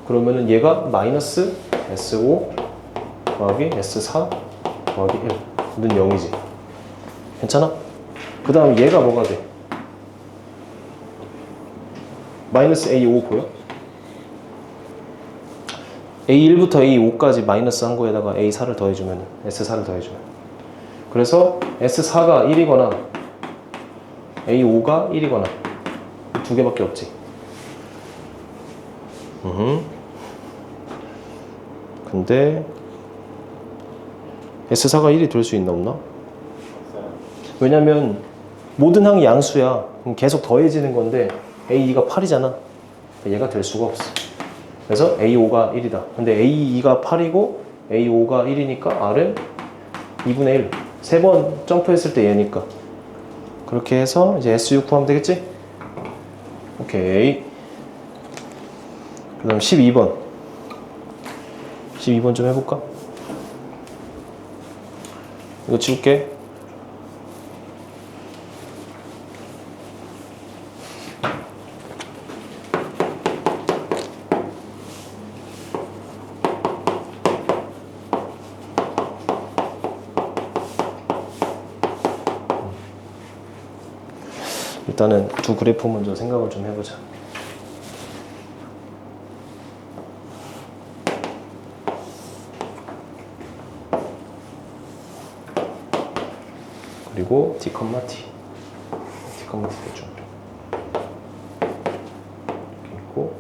S1: 그러면은 얘가 마이너스 S5 더하기 S4 더하기 1는 0이지. 괜찮아? 그 다음 얘가 뭐가 돼? 마이너스 A5 보여? A1부터 A5까지 마이너스 한 거에다가 A4를 더해주면 S4를 더해주면 그래서 S4가 1이거나 A5가 1이거나 두 개밖에 없지. 근데 S4가 1이 될 수 있나 없나?
S2: 없어요.
S1: 왜냐면 모든 항이 양수야. 그럼 계속 더해지는 건데 A2가 8이잖아. 얘가 될 수가 없어. 그래서 A5가 1이다. 근데 A2가 8이고 A5가 1이니까 R은 2분의 1. 3번 점프했을 때 얘니까. 그렇게 해서 이제 S6 구하면 되겠지? 오케이. 그 다음 12번. 12번 좀 해볼까? 이거 지울게. 일단은 두 그래프 먼저 생각을 좀 해보자. 그리고 D, T 대충 이렇게 있고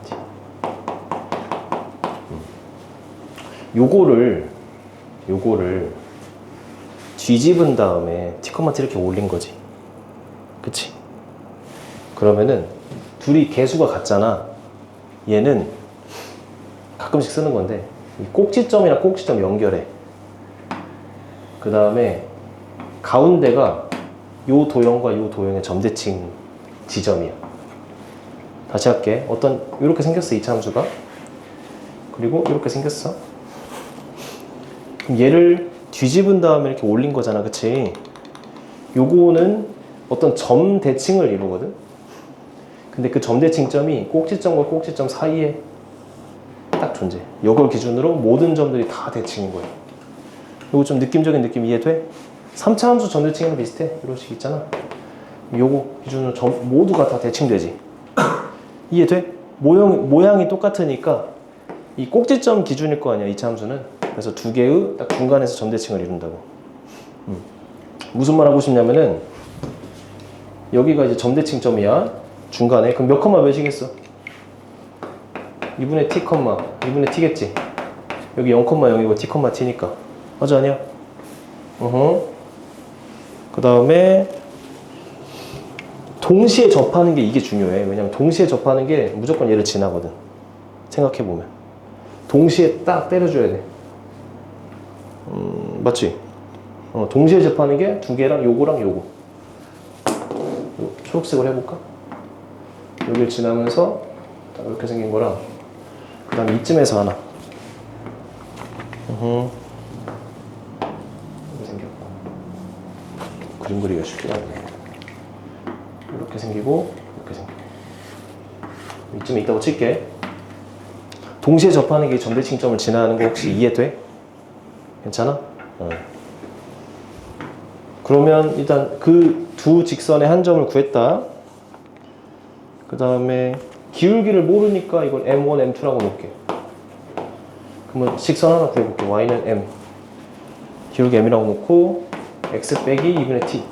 S1: D, T 요거를 뒤집은 다음에 T, T 이렇게 올린 거지. 그치? 그러면은 둘이 개수가 같잖아. 얘는 가끔씩 쓰는 건데 이 꼭지점이랑 꼭지점 연결해. 그 다음에 가운데가 요 도형과 요 도형의 점대칭 지점이야. 다시 할게. 이렇게 생겼어, 이차 함수가. 그리고 이렇게 생겼어. 그럼 얘를 뒤집은 다음에 이렇게 올린 거잖아, 그치? 요거는 어떤 점 대칭을 이루거든. 근데 그 점 대칭점이 꼭지점과 꼭지점 사이에 딱 존재해. 이걸 기준으로 모든 점들이 다 대칭인 거야. 요거 좀 느낌적인 느낌 이해돼? 3차 함수 점 대칭이랑 비슷해. 이런 식 있잖아. 요거 기준으로 모두가 다 대칭되지. 이해돼? 모양이 똑같으니까 이 꼭지점 기준일 거 아니야, 2차 함수는. 그래서 두 개의 딱 중간에서 점 대칭을 이룬다고. 무슨 말 하고 싶냐면은 여기가 이제 점 대칭점이야. 중간에. 그럼 몇 컴마 몇이겠어? 2분의 t, 2분의 t겠지? 여기 0,0이고 t, t니까. 맞아, 아니야? 그 다음에 동시에 접하는 게 이게 중요해. 왜냐면 동시에 접하는 게 무조건 얘를 지나거든. 생각해보면. 동시에 딱 때려줘야 돼. 맞지? 동시에 접하는 게 두 개랑 요거랑 요거. 초록색으로 해볼까? 여길 지나면서 딱 이렇게 생긴 거랑 그 다음에 이쯤에서 하나. 이렇게 생겼고. 그림 그리기가 쉽지 않네. 이렇게 생기고, 이렇게 생기고. 이쯤에 있다고 칠게. 동시에 접하는 게 점대칭점을 지나는 거 혹시 이해돼? 괜찮아? 그러면 일단 그 두 직선의 한 점을 구했다. 그 다음에 기울기를 모르니까 이걸 M1, M2라고 놓을게. 그러면 직선 하나 구해볼게. Y는 M, 기울기 M이라고 놓고 X 빼기 2분의 T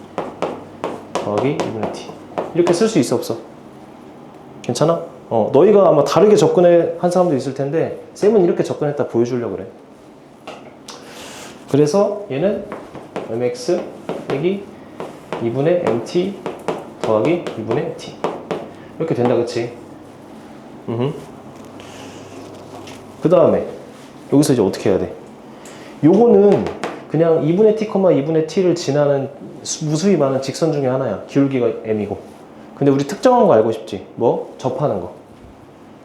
S1: 더하기 2분의 T 이렇게 쓸 수 있어 없어? 괜찮아? 너희가 아마 다르게 접근한 사람도 있을 텐데 쌤은 이렇게 접근했다 보여주려고 그래. 그래서 얘는 mx 빼기 2분의 mt 더하기 2분의 t 이렇게 된다, 그치? 그 다음에 여기서 이제 어떻게 해야 돼? 요거는 그냥 2분의 t, 2분의 t를 지나는 무수히 많은 직선 중에 하나야. 기울기가 m이고. 근데 우리 특정한 거 알고 싶지? 뭐? 접하는 거.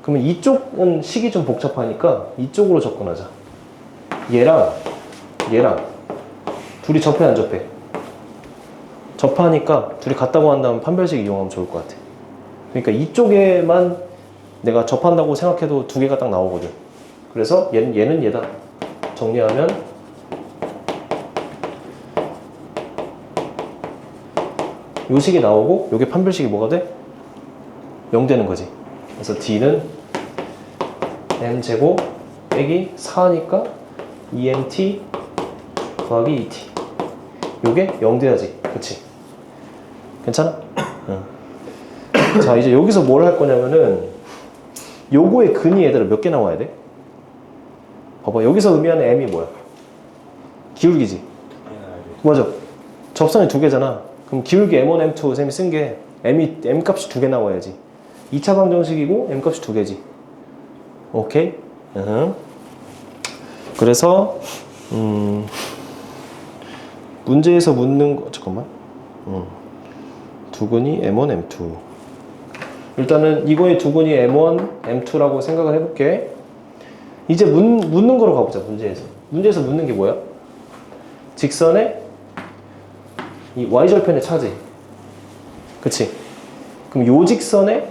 S1: 그러면 이쪽은 식이 좀 복잡하니까 이쪽으로 접근하자. 얘랑 둘이 접해 안 접해? 접하니까 둘이 같다고 한다면 판별식 이용하면 좋을 것 같아. 그러니까 이쪽에만 내가 접한다고 생각해도 두 개가 딱 나오거든. 그래서 얘는 얘다. 정리하면 요 식이 나오고 요게 판별식이 뭐가 돼? 0 되는 거지. 그래서 D는 m제곱 빼기 4니까 2mt 더하기 2t 요게 0 돼야지. 그치? 괜찮아? 응. 자, 이제 여기서 뭘 할 거냐면은 요거의 근이 얘들아 몇 개 나와야 돼? 봐봐, 여기서 의미하는 m이 뭐야? 기울기지? 맞아. 접선이 두 개잖아. 그럼 기울기 m1, m2 쌤이 쓴 게 m 값이 두 개 나와야지. 2차 방정식이고 m 값이 두 개지. 오케이? 그래서 문제에서 묻는 거 잠깐만. 두근이 m1, m2. 일단은 이거의 두근이 m1, m2라고 생각을 해볼게. 이제 묻는 거로 가보자. 문제에서 묻는 게 뭐야? 직선의 이 y절편의 차지. 그치? 그럼 요 직선의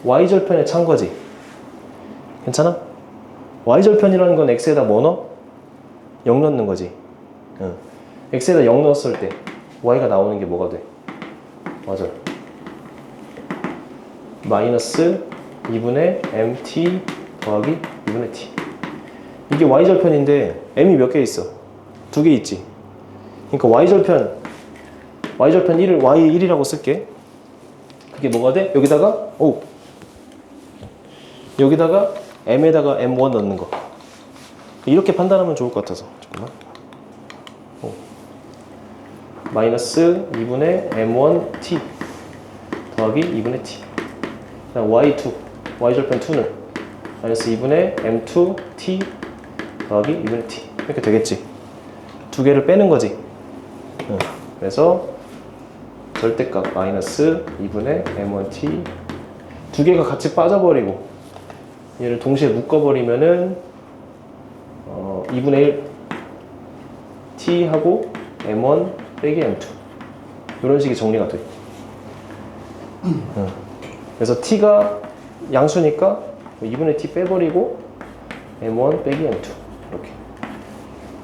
S1: y절편의 차인 거지. 괜찮아? y절편이라는 건 x에다 뭐 넣어? 0 넣는 거지. x에다 0 넣었을 때 y가 나오는 게 뭐가 돼? 맞아. 마이너스 2분의 mt 더하기 2분의 t. 이게 y절편인데 m이 몇 개 있어? 두 개 있지. 그러니까 y절편 1을 y1이라고 쓸게. 그게 뭐가 돼? 여기다가 m에다가 m1 넣는 거. 이렇게 판단하면 좋을 것 같아서. 잠깐만. 마이너스 2분의 m1 t 더하기 2분의 t. 그다음 y2, y절편 2는 마이너스 2분의 m2 t 더하기 2분의 t. 이렇게 되겠지. 두 개를 빼는 거지. 그래서 절대값 마이너스 2분의 m1t 두 개가 같이 빠져버리고 얘를 동시에 묶어버리면은 2분의 1 t하고 m1 빼기 m2 이런 식이 정리가 돼. 그래서 t가 양수니까 2분의 t 빼버리고 m1 빼기 m2 이렇게.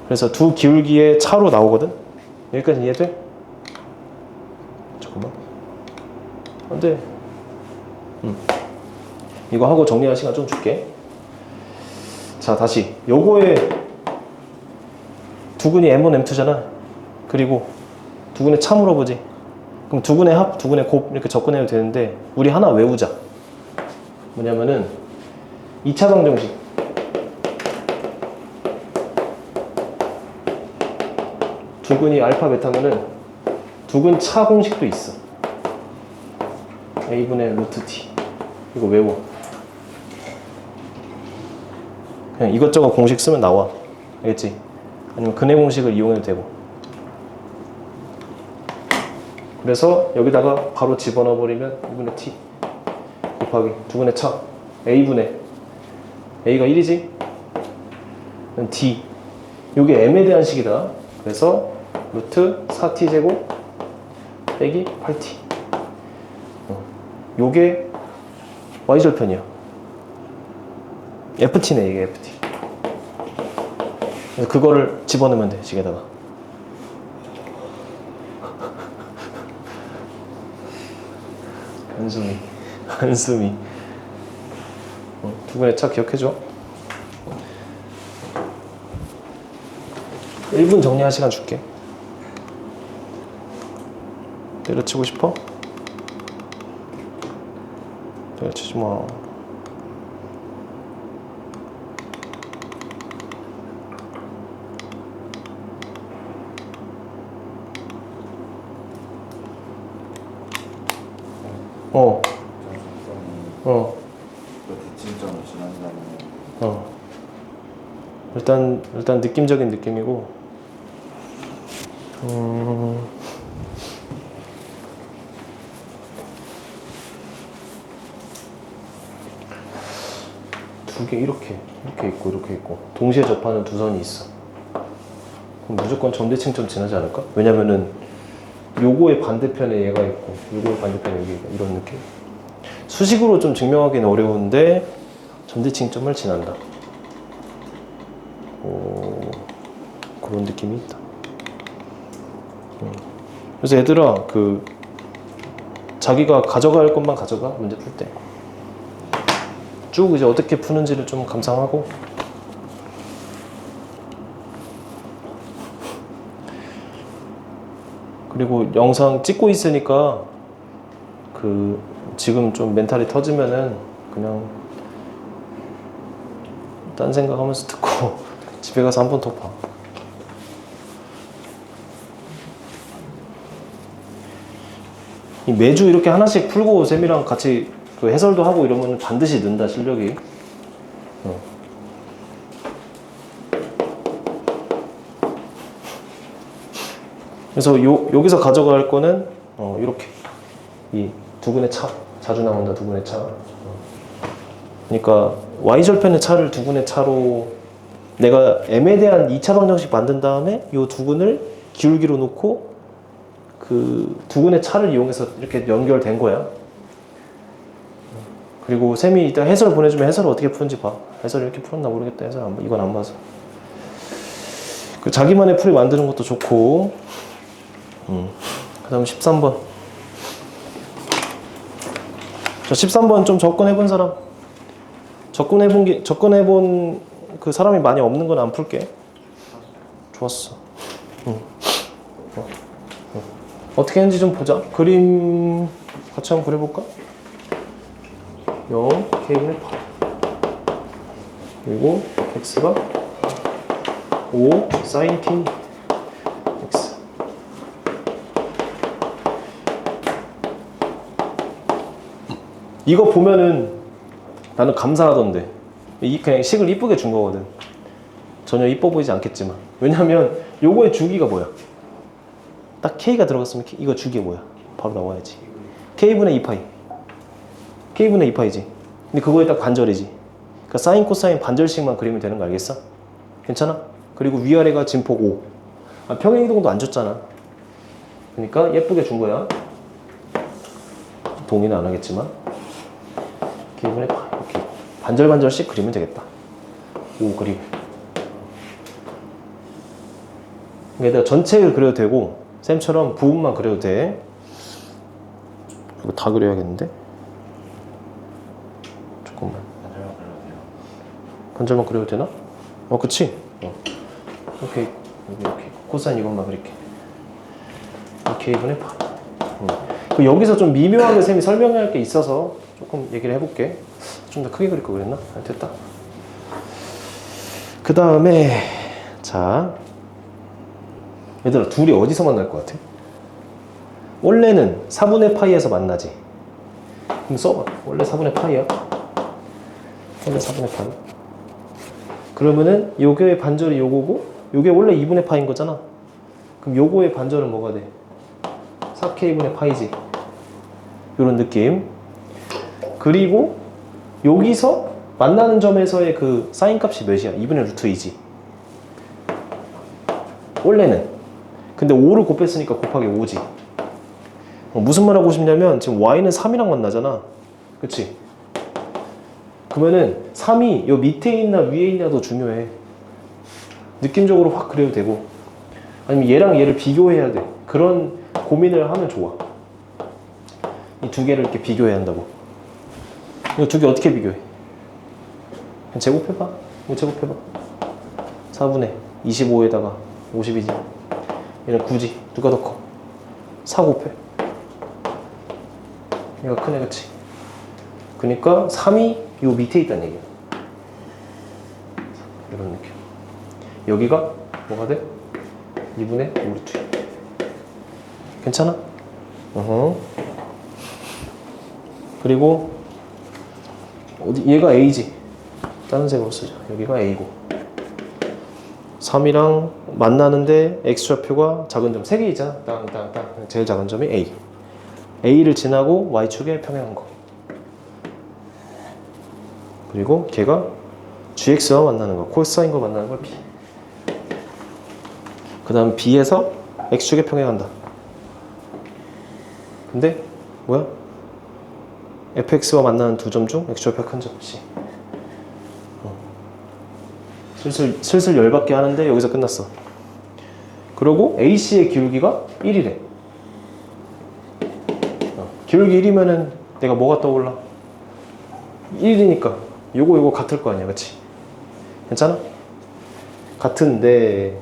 S1: 그래서 두 기울기의 차로 나오거든. 여기까지 이해돼? 잠깐만. 안 돼. 이거 하고 정리할 시간 좀 줄게. 자, 다시. 요거의 두근이 m1, m2잖아. 그리고 두근의 차 물어보지. 그럼 두근의 합, 두근의 곱 이렇게 접근해도 되는데 우리 하나 외우자. 뭐냐면은 2차 방정식. 두근이 알파 베타면은 두근 차 공식도 있어. a분의 루트 t. 이거 외워. 그냥 이것저것 공식 쓰면 나와. 알겠지? 아니면 근해 공식을 이용해도 되고. 그래서 여기다가 바로 집어넣어 버리면 2분의 t 곱하기 두근의 차 a분의 A가 1이지? D. 요게 M에 대한 식이다. 그래서 루트 4t 제곱 빼기 8t. 요게 y절편이야. ft네, 이게 ft. 그래서 그거를 집어넣으면 돼, 식에다가. 한숨이. 두분의 차 기억해줘. 1분 정리할 시간 줄게. 때려치고 싶어? 때려치지 마.
S2: 대칭점을 지난다면
S1: 일단 느낌적인 느낌이고, 두 개 이렇게 있고 이렇게 있고 동시에 접하는 두 선이 있어. 그럼 무조건 점대칭점 지나지 않을까? 왜냐면은 요거의 반대편에 얘가 있고 요거의 반대편에 여기가 이런 느낌. 수식으로 좀 증명하기는 어려운데 점대칭점을 지난다. 그런 느낌이 있다. 그래서 얘들아, 자기가 가져갈 것만 가져가, 문제 풀 때. 쭉 이제 어떻게 푸는지를 좀 감상하고. 그리고 영상 찍고 있으니까 지금 좀 멘탈이 터지면은 그냥 딴 생각하면서 듣고 집에 가서 한 번 더 봐. 매주 이렇게 하나씩 풀고 쌤이랑 같이 해설도 하고 이러면 반드시 는다, 실력이. 그래서 여기서 가져갈 거는 이렇게 이 두근의 차, 자주 나온다, 두근의 차. 그러니까 y절편의 차를 두근의 차로 내가 m에 대한 2차 방정식 만든 다음에 이 두근을 기울기로 놓고 두근의 차를 이용해서 이렇게 연결된 거야. 그리고 쌤이 이따 해설 보내주면 해설을 어떻게 푸는지 봐. 해설 이렇게 풀었나 모르겠다. 해설 안 봐. 이건 안 봐서. 자기만의 풀이 만드는 것도 좋고. 그 다음 13번. 자, 13번 좀 접근해본 사람. 접근해본 그 사람이 많이 없는 건 안 풀게. 좋았어. 어떻게 했는지 좀 보자. 그림 같이 한번 그려볼까? 0, k분의 8. 그리고 x가 5 sin t x. 이거 보면은 나는 감사하던데. 그냥 식을 이쁘게 준 거거든. 전혀 이뻐 보이지 않겠지만. 왜냐면 요거의 주기가 뭐야? 딱 k가 들어갔으면 이거 주기가 뭐야? 바로 나와야지. k분의 2파이. k분의 2파이지. 근데 그거에 딱 반절이지. 그러니까 사인 코사인 반절씩만 그리면 되는 거 알겠어? 괜찮아? 그리고 위아래가 진폭 5. 평행이동도 안 줬잖아. 그러니까 예쁘게 준 거야. 동의는 안 하겠지만. k분의 파이. 이렇게 반절씩 그리면 되겠다. 5 그리고. 얘들아 전체를 그려도 되고 쌤처럼 부분만 그려도 돼. 이거 다 그려야겠는데? 조금만. 반절만 그려도 되나? 그치? 이렇게 코사인 이것만 그릴게. k분의 8. 여기서 좀 미묘하게 쌤이 설명할 게 있어서 조금 얘기를 해볼게. 좀 더 크게 그릴 거 그랬나? 됐다. 그 다음에 자 얘들아 둘이 어디서 만날 것 같아? 원래는 4분의 파이에서 만나지. 그럼 써봐. 원래 4분의 파이야. 원래 4분의 파이. 그러면은 요거의 반절이 요거고 요게 원래 2분의 파인 거잖아. 그럼 요거의 반절은 뭐가 돼? 4k분의 파이지. 요런 느낌. 그리고 여기서 만나는 점에서의 그 사인 값이 몇이야? 2분의 루트 2지. 원래는. 근데 5를 곱했으니까 곱하기 5지. 무슨 말 하고 싶냐면 지금 y는 3이랑 만나잖아. 그치? 그러면은 3이 요 밑에 있나 위에 있냐도 중요해. 느낌적으로 확 그려도 되고, 아니면 얘랑 얘를 비교해야 돼. 그런 고민을 하면 좋아. 이 두 개를 이렇게 비교해야 한다고. 이 두 개 어떻게 비교해? 그냥 제곱해봐. 이거 제곱해봐. 4분의 25에다가 50이지. 얘는 9지. 누가 더 커? 4 곱해. 얘가 크네, 그치? 그러니까 3이 요 밑에 있다는 얘기야. 이런 느낌. 여기가 뭐가 돼? 2분의 5루트. 괜찮아? 그리고 어디 얘가 A지. 다른 색으로 쓰자. 여기가 A고 3이랑 만나는데 X좌표가 작은 점 3개 있잖아. 땅땅땅. 제일 작은 점이 A. A를 지나고 Y축에 평행한 거. 그리고 걔가 GX와 만나는 거. 코사인과 만나는 걸 B. 그 다음 B에서 X축에 평행한다. 근데 뭐야? fx와 만나는 두 점 중 x좌표 큰 점 C. 슬슬 열받게 하는데 여기서 끝났어. 그리고 AC의 기울기가 1이래. 기울기 1이면은 내가 뭐가 떠올라? 1이니까 요거 같을 거 아니야, 그치? 괜찮아? 같은데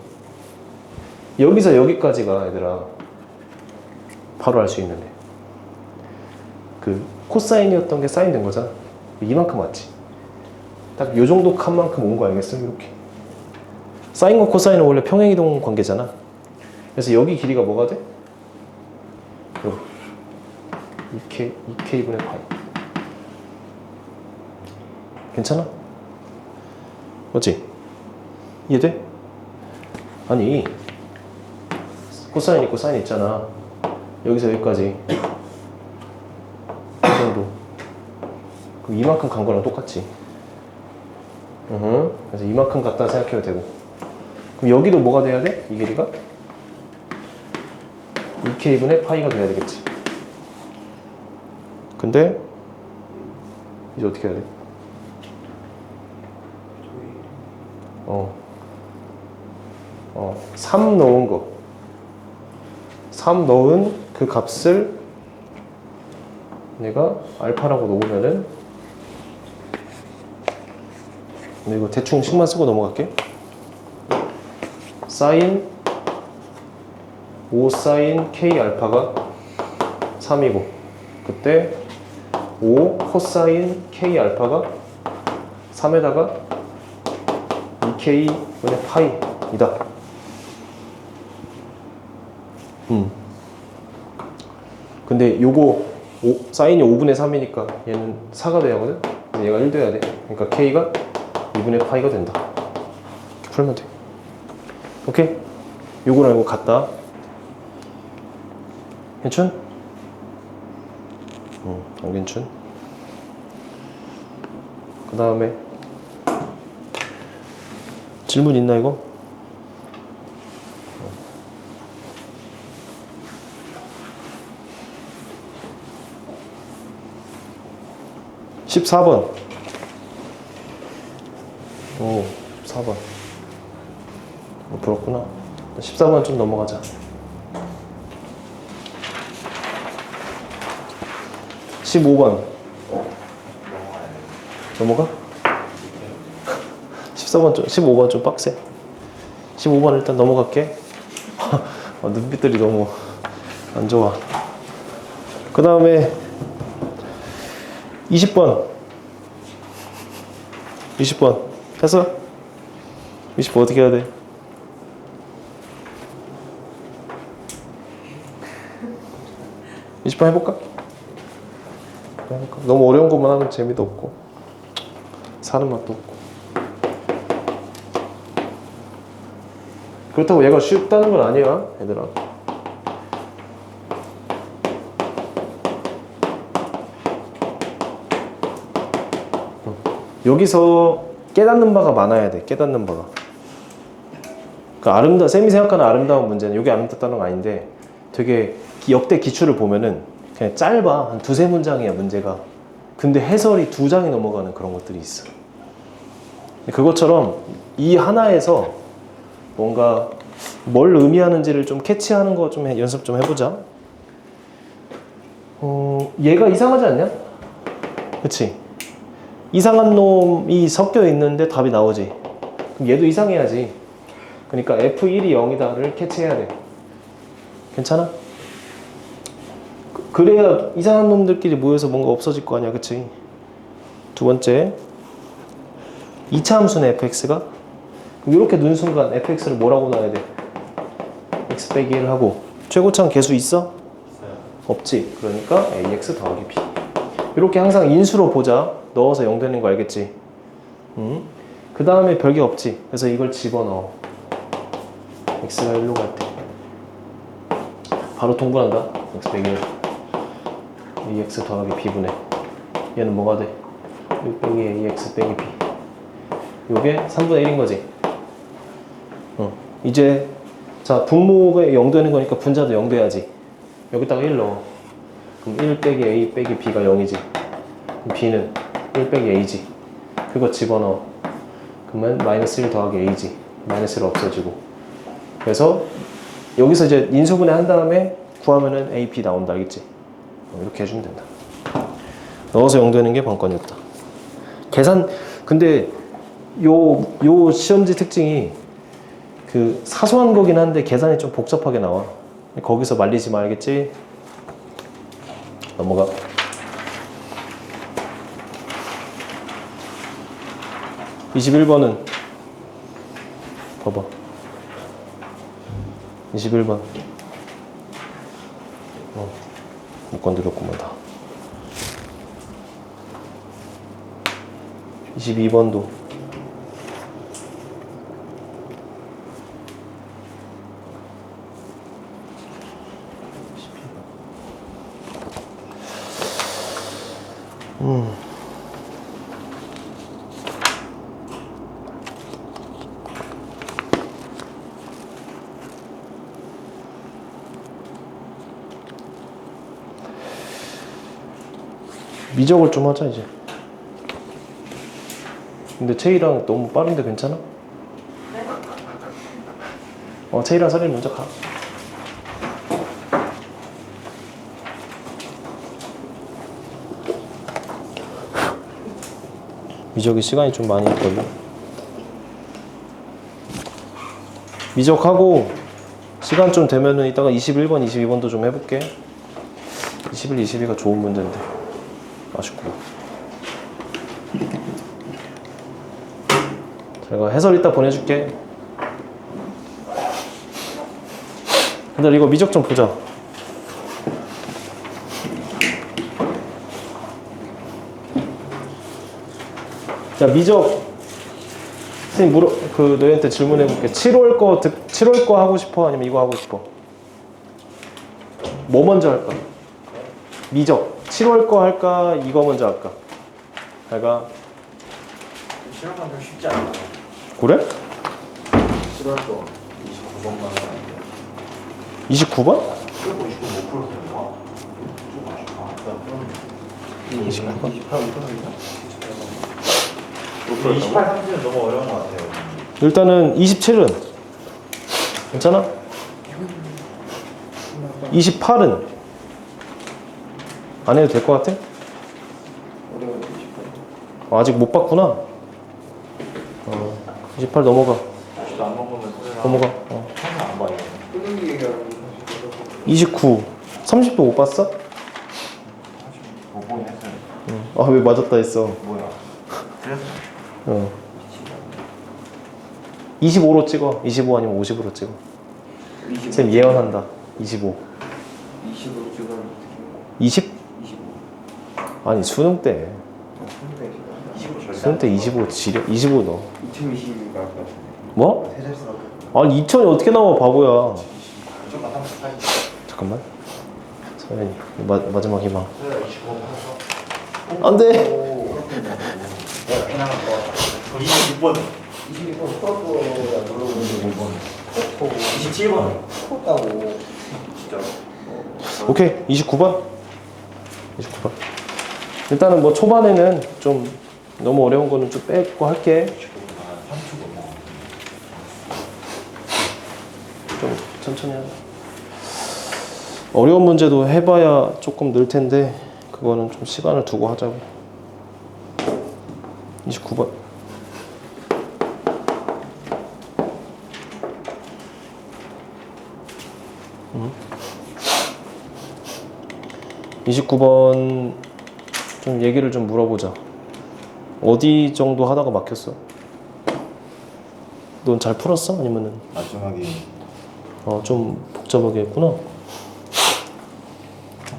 S1: 여기서 여기까지가 얘들아 바로 알 수 있는데 그 코사인이었던 게 사인 된 거잖아. 이만큼 왔지. 딱 요 정도 칸만큼 온 거 알겠어? 이렇게. 사인과 코사인은 원래 평행이동 관계잖아. 그래서 여기 길이가 뭐가 돼? 여기. 2k분의 파이. 괜찮아? 그렇지? 이해돼? 아니 코사인 있고 사인 있잖아. 여기서 여기까지 이 정도. 그럼 이만큼 간 거랑 똑같지. 그래서 이만큼 갔다 생각해도 되고. 그럼 여기도 뭐가 돼야 돼? 이 길이가 2k분의 파이가 돼야 되겠지. 근데 이제 어떻게 해야 돼? 3 넣은 거. 3 넣은 그 값을 내가 알파라고 놓으면은, 근데 이거 대충 식만 쓰고 넘어갈게. 사인 5 사인 K 알파가 3이고, 그때 5 코사인 K 알파가 3에다가 2K분의 파이이다. 근데 요거 사인이 5분의 3이니까 얘는 4가 돼야 하거든? 얘가 1 돼야 돼. 그러니까 K가 2분의 파이가 된다. 이렇게 풀면 돼. 오케이? 요거랑 요거 같다. 괜찮? 안 괜찮? 그 다음에 질문 있나 이거? 어. 14번. 오, 14번. 부럽구나. 14번 좀 넘어가자. 15번. 넘어가? 15번 좀 빡세. 15번 일단 넘어갈게. 눈빛들이 너무 안 좋아. 그 다음에 20번. 20번. 했어? 20번 어떻게 해야 돼? 해볼까? 너무 어려운 것만 하면 재미도 없고 사는 맛도 없고. 그렇다고 얘가 쉽다는 건 아니야, 얘들아. 여기서 깨닫는 바가 많아야 돼. 깨닫는 바가. 그 쌤이 생각하는 아름다운 문제는 여기 아름답다는 건 아닌데 되게 역대 기출을 보면은 그냥 짧아. 한 두세 문장이야 문제가. 근데 해설이 2장이 넘어가는 그런 것들이 있어. 그것처럼 이 하나에서 뭔가 뭘 의미하는지를 좀 캐치하는 거 좀 연습 좀 해보자. 얘가 이상하지 않냐? 그치? 이상한 놈이 섞여 있는데 답이 나오지. 그럼 얘도 이상해야지. 그러니까 F1이 0이다를 캐치해야 돼. 괜찮아? 그래야 이상한 놈들끼리 모여서 뭔가 없어질 거 아니야. 그치? 두 번째, 2차 함수네 fx가. 그럼 이렇게 넣은 순간 fx를 뭐라고 놔야 돼? x 빼기 1 하고 최고차는 계수 있어? 없지. 그러니까 ax 더하기 b. 이렇게 항상 인수로 보자. 넣어서 0 되는 거 알겠지? 그 다음에 별게 없지. 그래서 이걸 집어넣어. x가 1로 갈 때 바로 통분한다. x 빼기 1 ax 더하기 b분의 얘는 뭐가 돼? 6 빼기 ax 빼기 b. 요게 3분의 1인 거지. 이제 자 분모가 0 되는 거니까 분자도 0 돼야지. 여기다가 1 넣어. 그럼 1 빼기 a 빼기 b가 0이지. 그럼 b는 1 빼기 a지. 그거 집어넣어. 그러면 마이너스 1 더하기 a지. 마이너스 1 없어지고. 그래서 여기서 이제 인수분해 한 다음에 구하면은 a, b 나온다. 알겠지? 이렇게 해주면 된다. 넣어서 0 되는 게 관건이었다. 계산 근데 요 시험지 특징이 그 사소한 거긴 한데 계산이 좀 복잡하게 나와. 거기서 말리지 말겠지? 넘어가. (21번은) 봐봐. 21번 못 건드렸구만 다. 22번도 미적을 좀 하자 이제. 근데 채이랑 너무 빠른데 괜찮아? 채이랑 서린 먼저 가. 미적이 시간이 좀 많이 걸려. 미적하고 시간 좀 되면은 이따가 21번, 22번도 좀 해볼게. 21, 22가 좋은 문제인데 아쉽고. 제가 해설 이따 보내줄게. 근데 이거 미적 좀 보자. 자, 미적 선생님 너희한테 질문해볼게. 7월 거 하고 싶어? 아니면 이거 하고 싶어? 뭐 먼저 할까? 미적 7월 거 할까? 이거 먼저 할까? 내가
S2: 7월만 좀 쉽지 않아요.
S1: 그래?
S2: 7월 거 29번만
S1: 29번?
S2: 7월 29번 못 풀어도 되는 거야?
S1: 29번?
S2: 28, 30은 너무 어려운 것 같아요.
S1: 일단은 27은 괜찮아? 28은 안 해도 될 것 같아? 아직 못 봤구나. 28 넘어가.
S2: 혹시도 안 먹으면
S1: 넘어가.
S2: 항상 안 봐요.
S1: 29 30도 못 봤어?
S2: 못 보긴 했어요.
S1: 왜 맞았다 했어.
S2: 뭐야? 틀렸어.
S1: 25로 찍어. 25 아니면 50으로 찍어. 쌤 예언한다. 25
S3: 20으로 찍어요.
S1: 20?
S3: 25.
S1: 아니 수능 때
S2: 25
S1: 수능 때 25 지려 25 넣어.
S3: 2020이 나올 것 같은데.
S1: 뭐?
S3: 세 자릿수 나올 것
S1: 아니 2000이 어떻게 나와 바보야.
S2: 무조건 38.
S1: 잠깐만. 서현이 마지막 희망.
S2: 25 해서
S1: 안돼.
S3: 같은데.
S2: 하나만 더. 26번.
S3: 22번 풀었고야 물어보는데 5번
S2: 27번.
S3: 풀었다고.
S2: 진짜.
S1: 오케이 29번 일단은 뭐 초반에는 좀 너무 어려운 거는 좀 빼고 할게.
S2: 3초가
S1: 좀 천천히 하자. 어려운 문제도 해봐야 조금 늘 텐데 그거는 좀 시간을 두고 하자고. 29번 29번 좀 얘기를 좀 물어보자. 어디 정도 하다가 막혔어? 넌 잘 풀었어? 아니면은
S2: 마지막에
S1: 좀 복잡하게 했구나.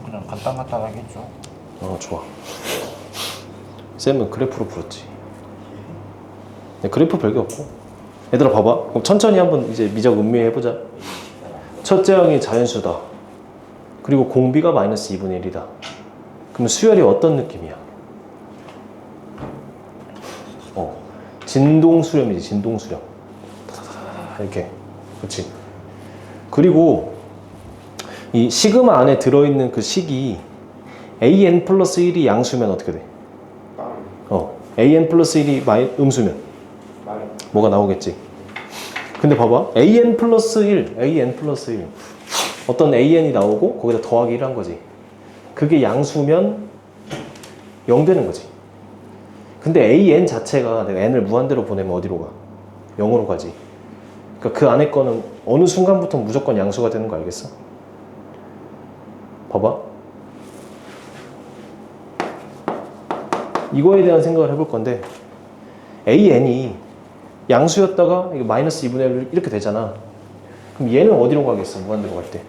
S2: 그냥 간단하겠죠.
S1: 좋아. 쌤은 그래프로 풀었지. 네, 그래프 별게 없고. 얘들아 봐봐. 그럼 천천히 한번 이제 미적 음미해보자. 첫째 항이 자연수다. 그리고 공비가 마이너스 2분의 1이다. 그럼 수열이 어떤 느낌이야? 진동 수렴이지. 진동 수렴. 이렇게. 그렇지. 그리고 이 시그마 안에 들어있는 그 식이 an 플러스 1이 양수면 어떻게 돼? an 플러스 1이 음수면 뭐가 나오겠지? 근데 봐봐. an 플러스 1 어떤 an이 나오고 거기다 더하기 1 한 거지. 그게 양수면 0 되는 거지. 근데 an 자체가 내가 n을 무한대로 보내면 어디로 가? 0으로 가지. 그러니까 그 안에 거는 어느 순간부터 무조건 양수가 되는 거 알겠어? 봐봐. 이거에 대한 생각을 해볼 건데 an이 양수였다가 이게 마이너스 2분의 1 이렇게 되잖아. 그럼 얘는 어디로 가겠어? 무한대로 갈 때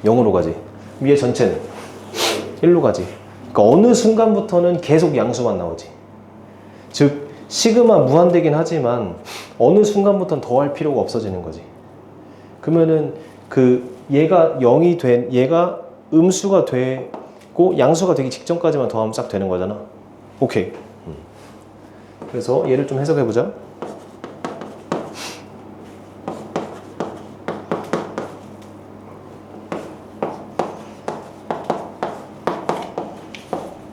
S1: 0으로 가지. 그럼 얘 전체는 1로 가지. 그러니까 어느 순간부터는 계속 양수만 나오지. 즉 시그마 무한대긴 하지만 어느 순간부터는 더할 필요가 없어지는 거지. 그러면은 그 얘가 0이 된 얘가 음수가 되고 양수가 되기 직전까지만 더하면 싹 되는 거잖아. 오케이. 그래서 얘를 좀 해석해 보자.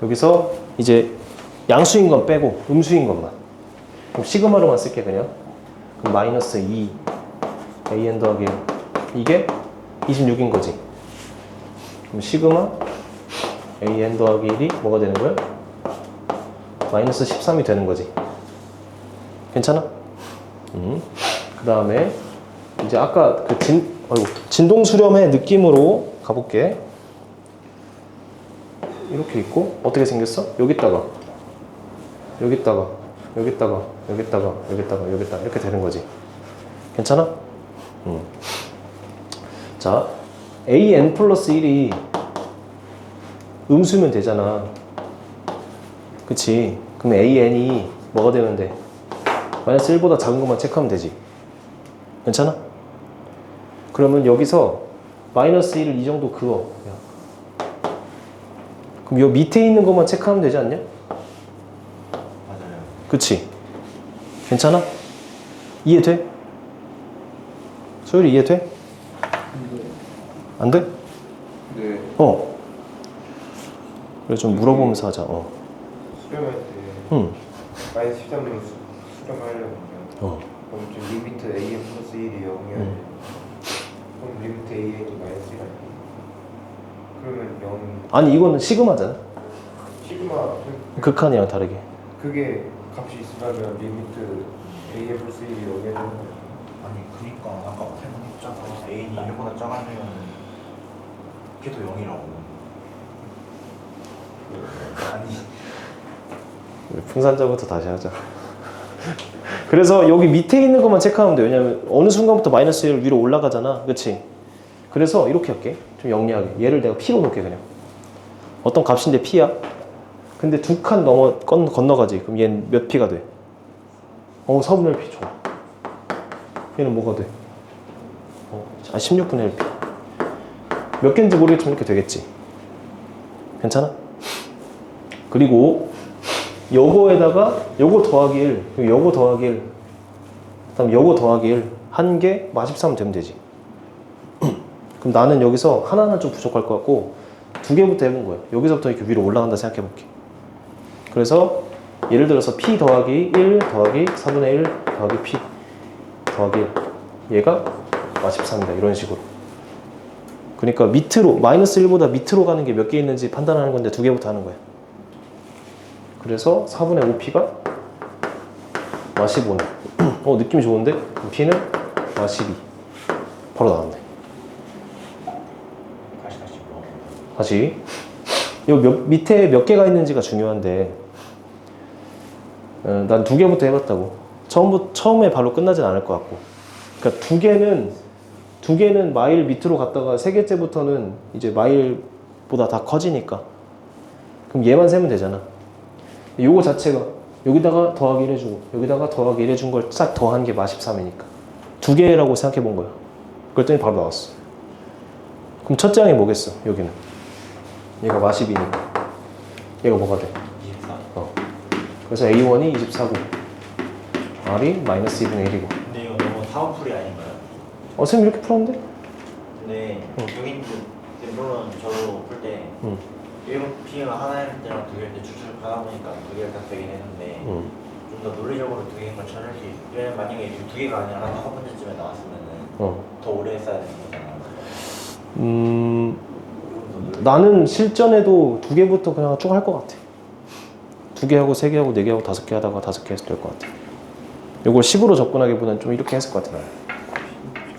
S1: 여기서 이제 양수인 건 빼고 음수인 것만. 그럼 시그마로만 쓸게 그냥. 그럼 마이너스 2 an 더하기 1 이게 26인 거지. 그럼 시그마 an 더하기 1이 뭐가 되는 거야? 마이너스 13이 되는 거지. 괜찮아? 그 다음에 이제 아까 그 진동 수렴의 느낌으로 가볼게. 이렇게 있고 어떻게 생겼어? 여기다가 여기다가 이렇게 되는 거지. 괜찮아? 자, an 플러스 1이 음수면 되잖아. 그치? 그럼 an이 뭐가 되면 돼? 마이너스 1보다 작은 것만 체크하면 되지. 괜찮아? 그러면 여기서 마이너스 1을 이 정도 그어. 그럼 요 밑에 있는 것만 체크하면 되지 않냐?
S2: 맞아요.
S1: 그치? 괜찮아? 이해돼? 소율이 이해돼? 안 돼?
S3: 네.
S1: 그래 좀 물어보면서 하자.
S3: 수렴할 때 마이너스 13으로 수렴하려면 그럼 좀 리미트 an 플러스 1이 0이어야 돼. 그럼 리미트 an이 마이너스 1 아니야? 그러면 0
S1: 아니 이거는 시그마잖아.
S3: 시그마
S1: 극한이랑 다르게.
S3: 그게 값이 있으면 리미트 an 플러스 1이 0이 되는 거야.
S2: 아니 그니까 아까 설명했잖아. A이 1보다 작으면 걔도 0이라고. 아니
S1: 풍산자부터 다시 하자. 그래서 여기 밑에 있는 것만 체크하면 돼. 왜냐면 어느 순간부터 마이너스 1 위로 올라가잖아. 그치? 그래서 이렇게 할게. 좀 영리하게. 얘를 내가 P로 놓을게 그냥. 어떤 값인데 P야. 근데 두 칸 건너가지. 그럼 얘는 몇 P가 돼? 4분의 1 P 좋아. 얘는 뭐가 돼? 16분의 1 P. 몇 개인지 모르겠지만 이렇게 되겠지. 괜찮아? 그리고 요거에다가 요거 더하기 1, 그리고 요거 더하기 1, 그다음 요거 더하기 1 한 개 마13 되면 되지. 그럼 나는 여기서 하나는 좀 부족할 것 같고 2개부터 해본 거야. 여기서부터 이렇게 위로 올라간다 생각해 볼게. 그래서 예를 들어서 p 더하기 1 더하기 4분의 1 더하기 p 더하기 1 얘가 마13이다 이런 식으로. 그러니까 밑으로 마이너스 1보다 밑으로 가는 게 몇 개 있는지 판단하는 건데 2개부터 하는 거야. 그래서 4분의 5p가 마15네. 느낌이 좋은데? 그럼 p는 마12 바로 나왔네. 다시 요 밑에 몇 개가 있는지가 중요한데 난 2개부터 해봤다고. 처음에 바로 끝나진 않을 것 같고. 그러니까 2개는 마일 밑으로 갔다가 3개째부터는 이제 마일보다 다 커지니까 그럼 얘만 세면 되잖아. 요거 자체가 여기다가 더하기를 해주고 여기다가 더하기를 해준 걸 싹 더한 게 마13이니까 2개라고 생각해 본 거야. 그랬더니 바로 나왔어. 그럼 첫째 항이 뭐겠어? 여기는 얘가 마12니까 얘가 뭐가 돼?
S2: 24.
S1: 그래서 A1이 24고 R이 마이너스 2분의 1이고.
S2: 근데 이거 너무 사원풀이 아닌가요?
S1: 선생님 이렇게 풀었는데?
S2: 근데 여기 물론 저도 풀때 1P가 하나일 때랑 2개일 때 추출 하다 보니까 2개를 다 되긴 했는데 좀 더 논리적으로 2개인 걸 찾을 수 있고 왜냐면 만약에 2개가 아니라 한 5번째쯤에 나왔으면은 더 오래 했어야 되는 거잖아.
S1: 나는 실전에도 2개부터 그냥 쭉 할 것 같아. 2개 하고 3개 하고 4개 하고 5개 하다가 5개 해서 될 것 같아. 이걸 10으로 접근하기보다는 좀 이렇게 했을 것 같아. 나는.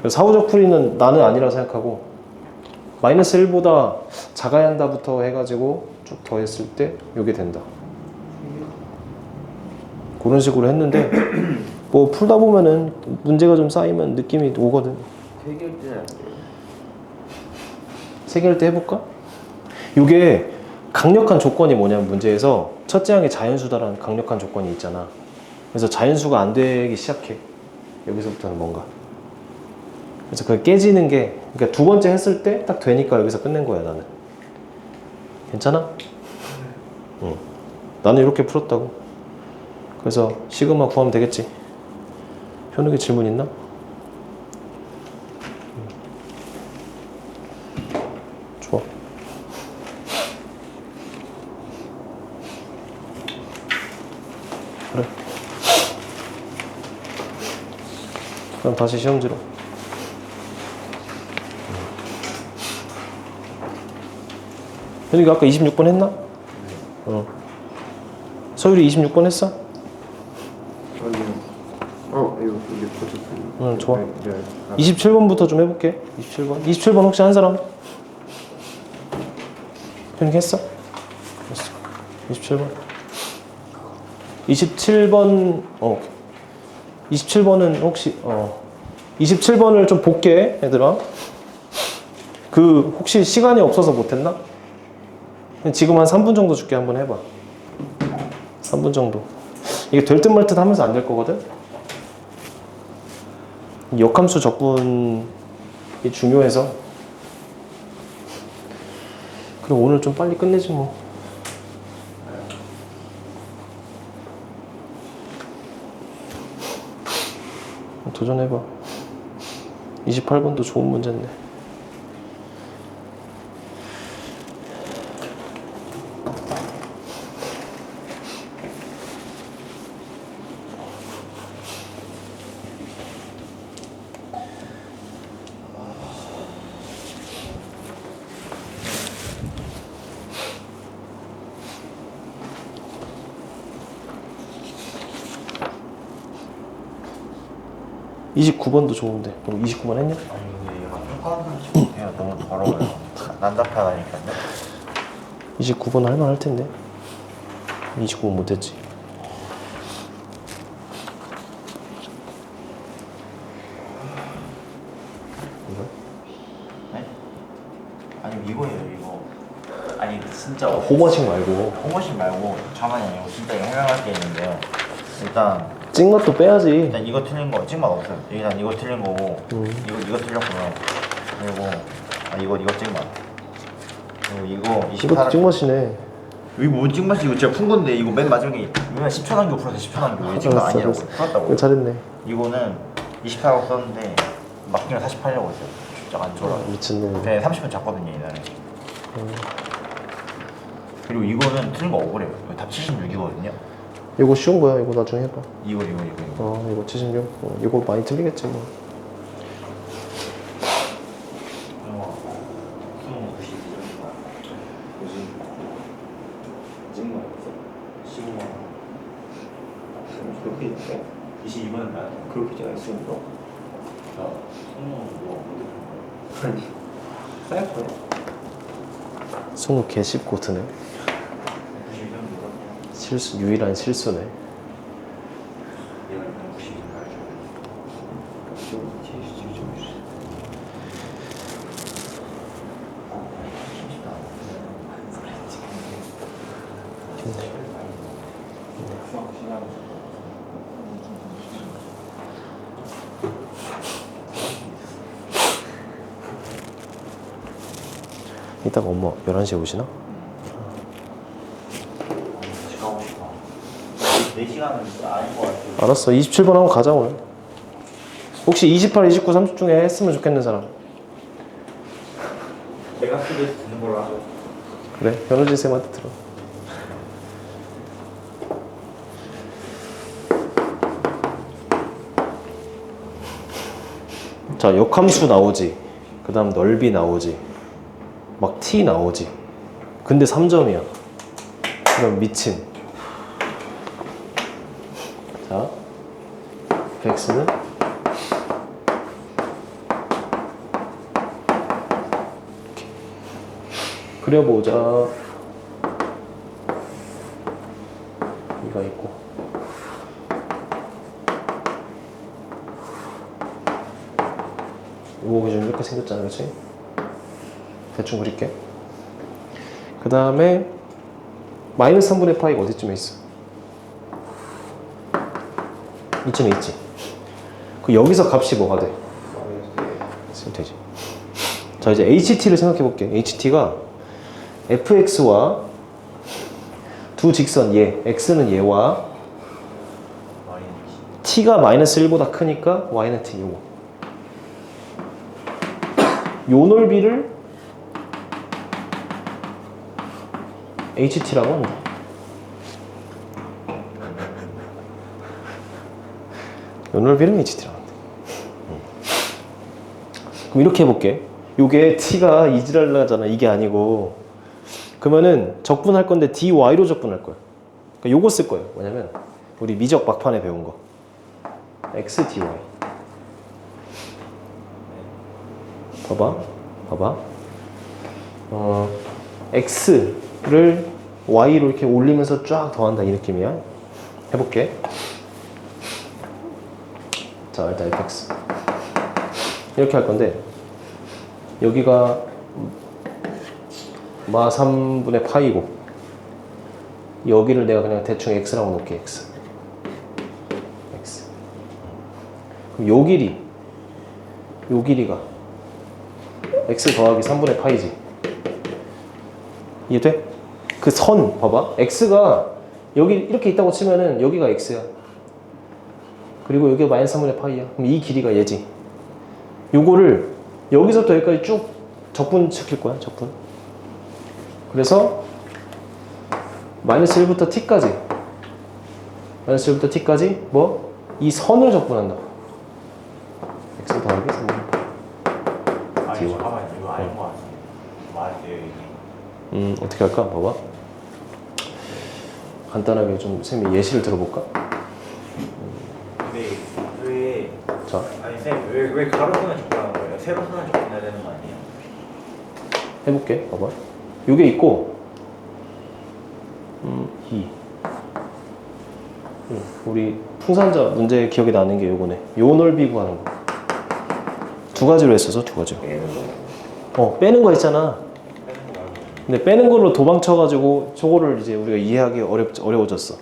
S1: 사후적 풀이는 나는 아니라 생각하고 마이너스 1보다 작아야 한다부터 해가지고 쭉 더했을 때 이게 된다. 그런 식으로 했는데 뭐 풀다 보면은 문제가 좀 쌓이면 느낌이 오거든.
S3: 3개일 때는 안 돼요.
S1: 3개일 때 해볼까? 이게 강력한 조건이 뭐냐면 문제에서 첫째 항에 자연수다라는 강력한 조건이 있잖아. 그래서 자연수가 안 되기 시작해. 여기서부터는 뭔가. 그래서 그게 깨지는 게 그러니까 2번째 했을 때 딱 되니까 여기서 끝낸 거야 나는. 괜찮아? 응. 나는 이렇게 풀었다고. 그래서 시그마 구하면 되겠지. 현욱이 질문 있나? 좋아. 그래. 그럼 다시 시험지로. 현욱이 아까 26번 했나? 서율이 26번 했어?
S3: 아니요. 이거 퍼졌어요.
S1: 좋아.
S3: 네.
S1: 27번부터 좀 해볼게. 27번. 27번 혹시 한 사람? 현욱이 했어? 했어. 27번. 27번, 27번은 혹시, 27번을 좀 볼게, 얘들아. 혹시 시간이 없어서 못했나? 지금 한 3분 정도 줄게. 한번 해봐. 3분 정도. 이게 될 듯 말 듯 하면서 안 될 거거든? 역함수 적분이 중요해서. 그럼 오늘 좀 빨리 끝내지 뭐. 도전해봐. 28번도 좋은 문제인데. 이 29번도 좋은데. 너 29번 했냐?
S2: 아니 근데 얘가 평가하는 식 못해요. 너무 더러워요. 난잡하다니까요.
S1: 29번 할만 할 텐데. 29번 못했지.
S2: 네? 아니 이거예요 이거. 아니 진짜
S1: 호머식 말고.
S2: 호머신 말고 가만히 아니고 진짜 이거 해명할 게 있는데요. 일단
S1: 찍맛도 빼야지.
S2: 일단 이거 틀린 거 찍맛 없어요. 일단 이거 틀린 거고 이거 틀렸고요. 그리고 이거 찍맛. 그리고 이거
S1: 이것도 찍맛이네.
S2: 이거 뭐 찍맛이 이거 진짜 푼 건데 이거 맨 마지막에 맨날 10초 남기고 풀었어 10초 남기고 이거 찍은 거 아니라고 풀었다고.
S1: 잘했네.
S2: 이거는 24라고 썼는데 막기는 48려고 했어요. 진짜 안 좋아.
S1: 미친놈.
S2: 그냥 30분 잤거든요 이날에. 그리고 이거는 틀린 거 억울해요. 이거 답 76이거든요.
S1: 이거 쉬운 거야. 이거 나중에 해봐.
S2: 이거.
S1: 이거 76. 이거 많이 틀리겠지 뭐.
S3: 그렇게 있대?
S2: 22번은 나야.
S3: 그렇게 있잖아 있으니까 아니 쌀 거야
S1: 승우 개 씹고트네.
S2: 92점
S1: 실수, 유일한 실수네.
S2: 내가 일단 92점 가르쳐.
S3: 좀 제일 좀
S1: 이따가 엄마 11시에 오시나?
S2: 같이 가고 싶어. 4시간은 진짜 아닌 것 같아.
S1: 알았어. 27번 하고 가자 오늘. 혹시 28, 29, 30 중에 했으면 좋겠는 사람?
S2: 내가 스트레스 듣는 걸로 하죠.
S1: 그래, 현우진 쌤한테 들어. 자, 역함수 나오지. 그 다음 넓이 나오지. 막 t 나오지. 근데 3점이야. 그럼 미친. 자, fx는 그려보자. 이가 있고 요거 기준 이렇게 생겼잖아, 그렇지? 대충 그릴게. 그 다음에 마이너스 3분의 파이가 어디쯤에 있어? 이쯤에 있지. 그 여기서 값이 뭐가 돼? 쓰면 되지. 자, 이제 HT를 생각해 볼게. HT가 fx와 두 직선 얘, x는 얘와 t가 마이너스 1보다 크니까 y는 t. 요거. 요 넓이를 HT라고 한다. 요 넓이를 HT라고 한다. 그럼 이렇게 해볼게. 요게 t가 이지랄라잖아. 이게 아니고. 그러면은 적분할 건데 dy로 적분할 거야. 그러니까 요거 쓸 거예요. 뭐냐면 우리 미적 막판에 배운 거. x dy. 봐봐. x를 y로 이렇게 올리면서 쫙 더한다 이 느낌이야. 해볼게. 자, 일단 fx 이렇게 할 건데 여기가 마 3분의 파이고 여기를 내가 그냥 대충 x라고 놓을게. x. 그럼 요 길이가 x 더하기 3분의 파이지. 이해돼? 그 선 봐봐. x가 여기 이렇게 있다고 치면은 여기가 x야. 그리고 여기가 마이너스 3분의 파이야. 그럼 이 길이가 얘지. 요거를 여기서부터 여기까지 쭉 적분 시킬 거야. 적분. 그래서 마이너스 1부터 t까지 뭐? 이 선을 적분한다. x 더하기 3분의
S2: 아니 잠깐만 이거 아닌 것 같아. 말해요 이게.
S1: 어떻게 할까? 봐봐. 간단하게 좀 쌤이 예시를 들어볼까?
S2: 근데 왜
S1: 자,
S2: 아니 쌤왜 가로 선을 접근하는 거예요? 세로 선을 접근해야 되는 거 아니에요?
S1: 해볼게. 봐봐. 요게 있고 2. 우리 풍산자 문제 기억이 나는 게 요거네. 요 넓이 구하는 거. 두 가지로 했어서 두 가지로. 빼는 거 있잖아.
S2: 빼는 거 말고.
S1: 근데 빼는 걸로 도망쳐가지고 저거를 이제 우리가 이해하기 어려워졌어.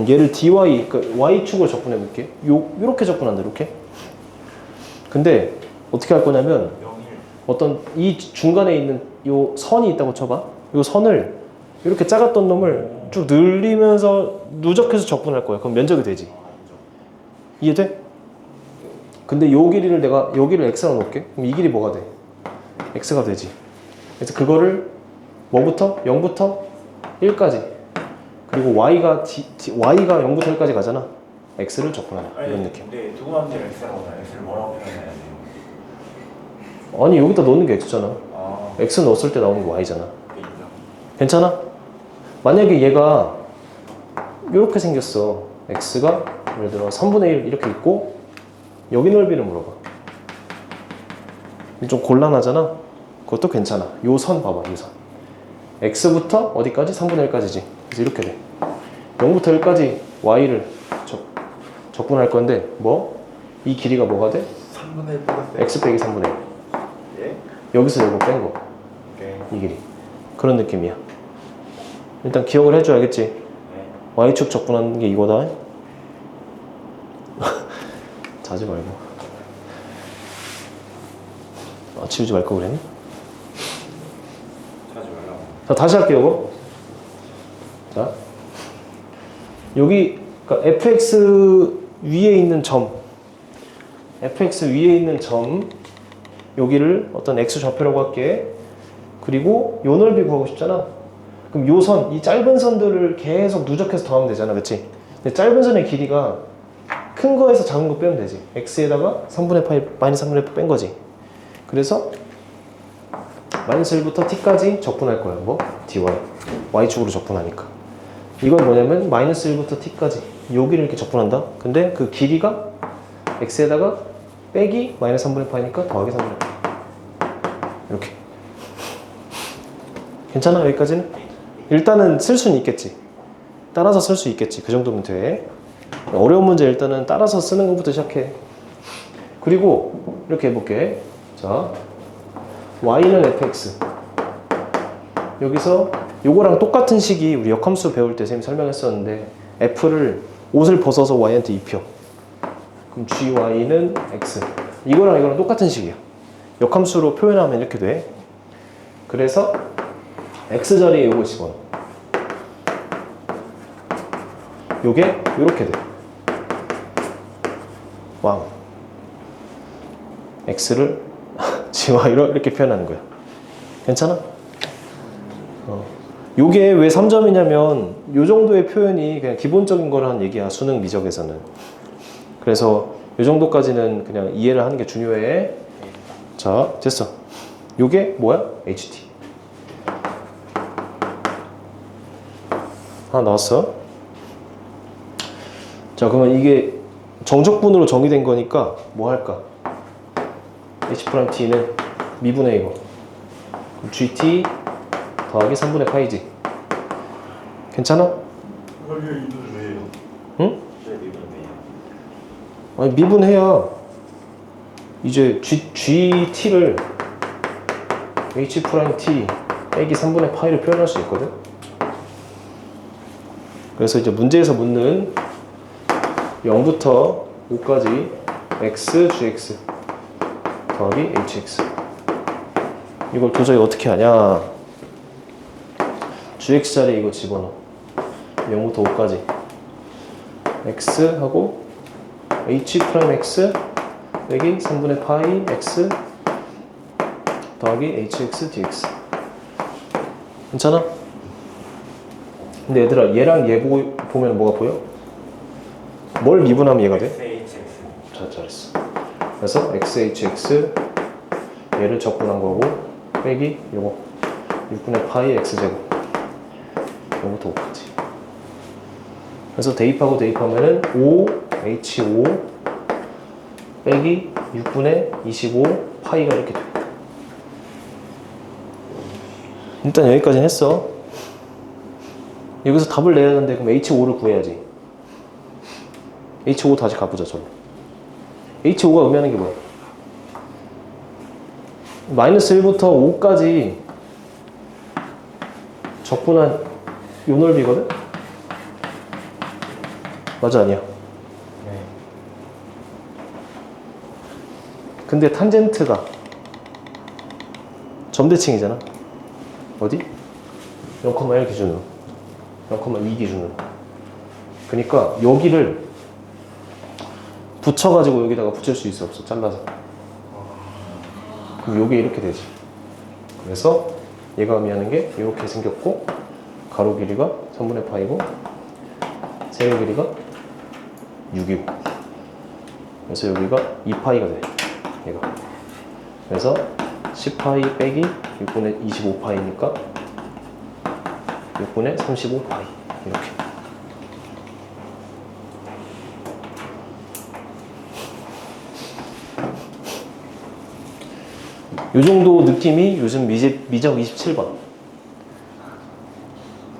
S1: 얘를 dy, 그러니까 y축으로 접근해 볼게. 요렇게 접근한다, 이렇게. 근데 어떻게 할 거냐면
S2: 영일.
S1: 어떤 이 중간에 있는 요 선이 있다고 쳐봐. 요 선을 이렇게 작았던 놈을 쭉 늘리면서 누적해서 적분할 거야. 그럼 면적이 되지. 이해돼? 근데 요 길이를 내가 여기를 x로 놓을게. 그럼 이 길이 뭐가 돼? x가 되지. 그래서 그거를 뭐부터? 0부터 1까지. 그리고 y가 0부터 1까지 가잖아. x를 적분하는 이런 느낌.
S2: 근데 두고 남들 x라고 하면 x를 뭐라고 표현해야 돼요?
S1: 아니 여기다 넣는 게 x잖아.
S2: 아,
S1: x 넣었을 때 나오는 게 y잖아.
S2: 그게 있나?
S1: 괜찮아? 만약에 얘가 이렇게 생겼어. x가 예를 들어 3분의 1 이렇게 있고 여기 넓이를 물어봐. 좀 곤란하잖아? 그것도 괜찮아. 요 선 봐봐, 이 선. x부터 어디까지? 3분의 1까지지. 그래서 이렇게 돼. 0부터 1까지 y를 적분할 건데 뭐? 이 길이가 뭐가 돼?
S2: 3분의 1 플러스
S1: x 빼기 3분의 1.
S2: 예?
S1: 여기서 이거 뺀 거.
S2: 오케이.
S1: 이 길이. 그런 느낌이야. 일단 기억을 해줘야겠지.
S2: 네.
S1: y축 적분하는 게 이거다. 자지 말고. 지우지 말 거 그랬니?
S2: 하지 말라고.
S1: 자, 다시 할게요, 이거. 자. 여기, 그러니까 fx 위에 있는 점. fx 위에 있는 점. 여기를 어떤 x 좌표라고 할게. 그리고 요 넓이 구하고 싶잖아. 그럼 요 선, 이 짧은 선들을 계속 누적해서 더하면 되잖아, 그치? 근데 짧은 선의 길이가 큰 거에서 작은 거 빼면 되지. x에다가 3분의 8, 마이너스 3분의 8 뺀 거지. 그래서 마이너스 1부터 t까지 적분할 거야. 뭐? dy. y축으로 적분하니까. 이건 뭐냐면 마이너스 1부터 t까지 여기를 이렇게 적분한다. 근데 그 길이가 x에다가 빼기 마이너스 3분의 8이니까 더하기 3분의 8. 이렇게. 괜찮아? 여기까지는? 일단은 쓸 수는 있겠지. 따라서 쓸 수 있겠지. 그 정도면 돼. 어려운 문제 일단은 따라서 쓰는 것부터 시작해. 그리고 이렇게 해볼게. 자, y는 fx. 여기서 요거랑 똑같은 식이 우리 역함수 배울 때 선생님이 설명했었는데 f를 옷을 벗어서 y한테 입혀. 그럼 gy는 x. 이거랑 똑같은 식이야. 역함수로 표현하면 이렇게 돼. 그래서 x 자리에 요거 집어넣어. 요게 요렇게 돼. 왕. x를 gy로 이렇게 표현하는 거야. 괜찮아? 요게 왜 3점이냐면 요 정도의 표현이 그냥 기본적인 거라는 얘기야. 수능 미적에서는. 그래서 요 정도까지는 그냥 이해를 하는 게 중요해. 자, 됐어. 요게 뭐야? ht. 하나 나왔어. 자, 그러면 이게 정적분으로 정의된 거니까 뭐 할까? h't는 미분의 이거. gt 더하기 3분의 파이지. 괜찮아?
S2: 그걸 미분 왜요?
S1: 응?
S2: 왜 미분 왜요?
S1: 아니, 미분해야 이제 gt를 h't 빼기 3분의 파이를 표현할 수 있거든. 그래서 이제 문제에서 묻는 0부터 5까지 x, gx 더하기 hx. 이걸 도저히 어떻게 하냐? gx 자리에 이거 집어넣어. 0부터 5까지 x 하고 h'x 빼기 3분의 파이 x 더하기 hx dx. 괜찮아? 근데 얘들아, 얘랑 얘 보면 뭐가 보여? 뭘 미분하면 얘가 돼?
S2: xhx.
S1: 자, 잘했어. 그래서 xhx 얘를 적분한 거고 빼기 요거 6분의 파이 x제곱 0부터 5까지. 그래서 대입하고 대입하면은 5h5 빼기 6분의 25 파이가 이렇게 돼. 일단 여기까지는 했어. 여기서 답을 내야 하는데 그럼 h5를 구해야지. h5 다시 가보자. 저로. h5가 의미하는 게 뭐야? 마이너스 1부터 5까지 적분한 요 넓이거든? 맞아, 아니야?
S2: 네.
S1: 근데 탄젠트가 점대칭이잖아. 어디? 0,1 기준으로 0,2 기준으로. 그러니까 여기를 붙여가지고 여기다가 붙일 수 있어 없어? 잘라서. 그럼 요게 이렇게 되지. 그래서 얘가 의미하는 게 이렇게 생겼고 가로 길이가 3분의 파이고 세로 길이가 6이고 그래서 여기가 2파이가 돼. 얘가. 그래서 10파이 빼기 6분의 25파이니까 6분의 35파이 이렇게. 요 정도 느낌이 요즘 미적 27번.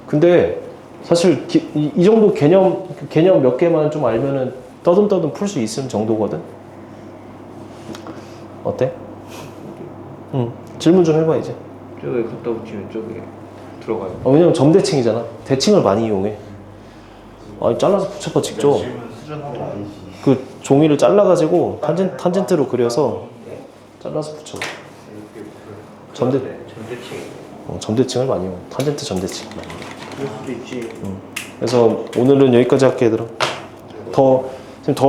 S1: 근데 사실 이 정도 개념 몇 개만 좀 알면은 떠듬떠듬 풀 수 있을 정도거든. 어때? 응. 질문 좀 해봐 이제.
S3: 저기 갖다 붙이면 저기 들어가요.
S1: 왜냐면 점대칭이잖아. 대칭을 많이 이용해. 아니 잘라서 붙여봐 직접.
S2: 질문 수준하고 아니지.
S1: 그 종이를 잘라가지고 탄젠트로 그려서 잘라서 붙여.
S3: 전대칭.
S1: 점대칭을 많이 이용. 탄젠트 점대칭.
S3: 그럴 수도 있지.
S1: 그래서 오늘은 여기까지 할게 얘들아. 더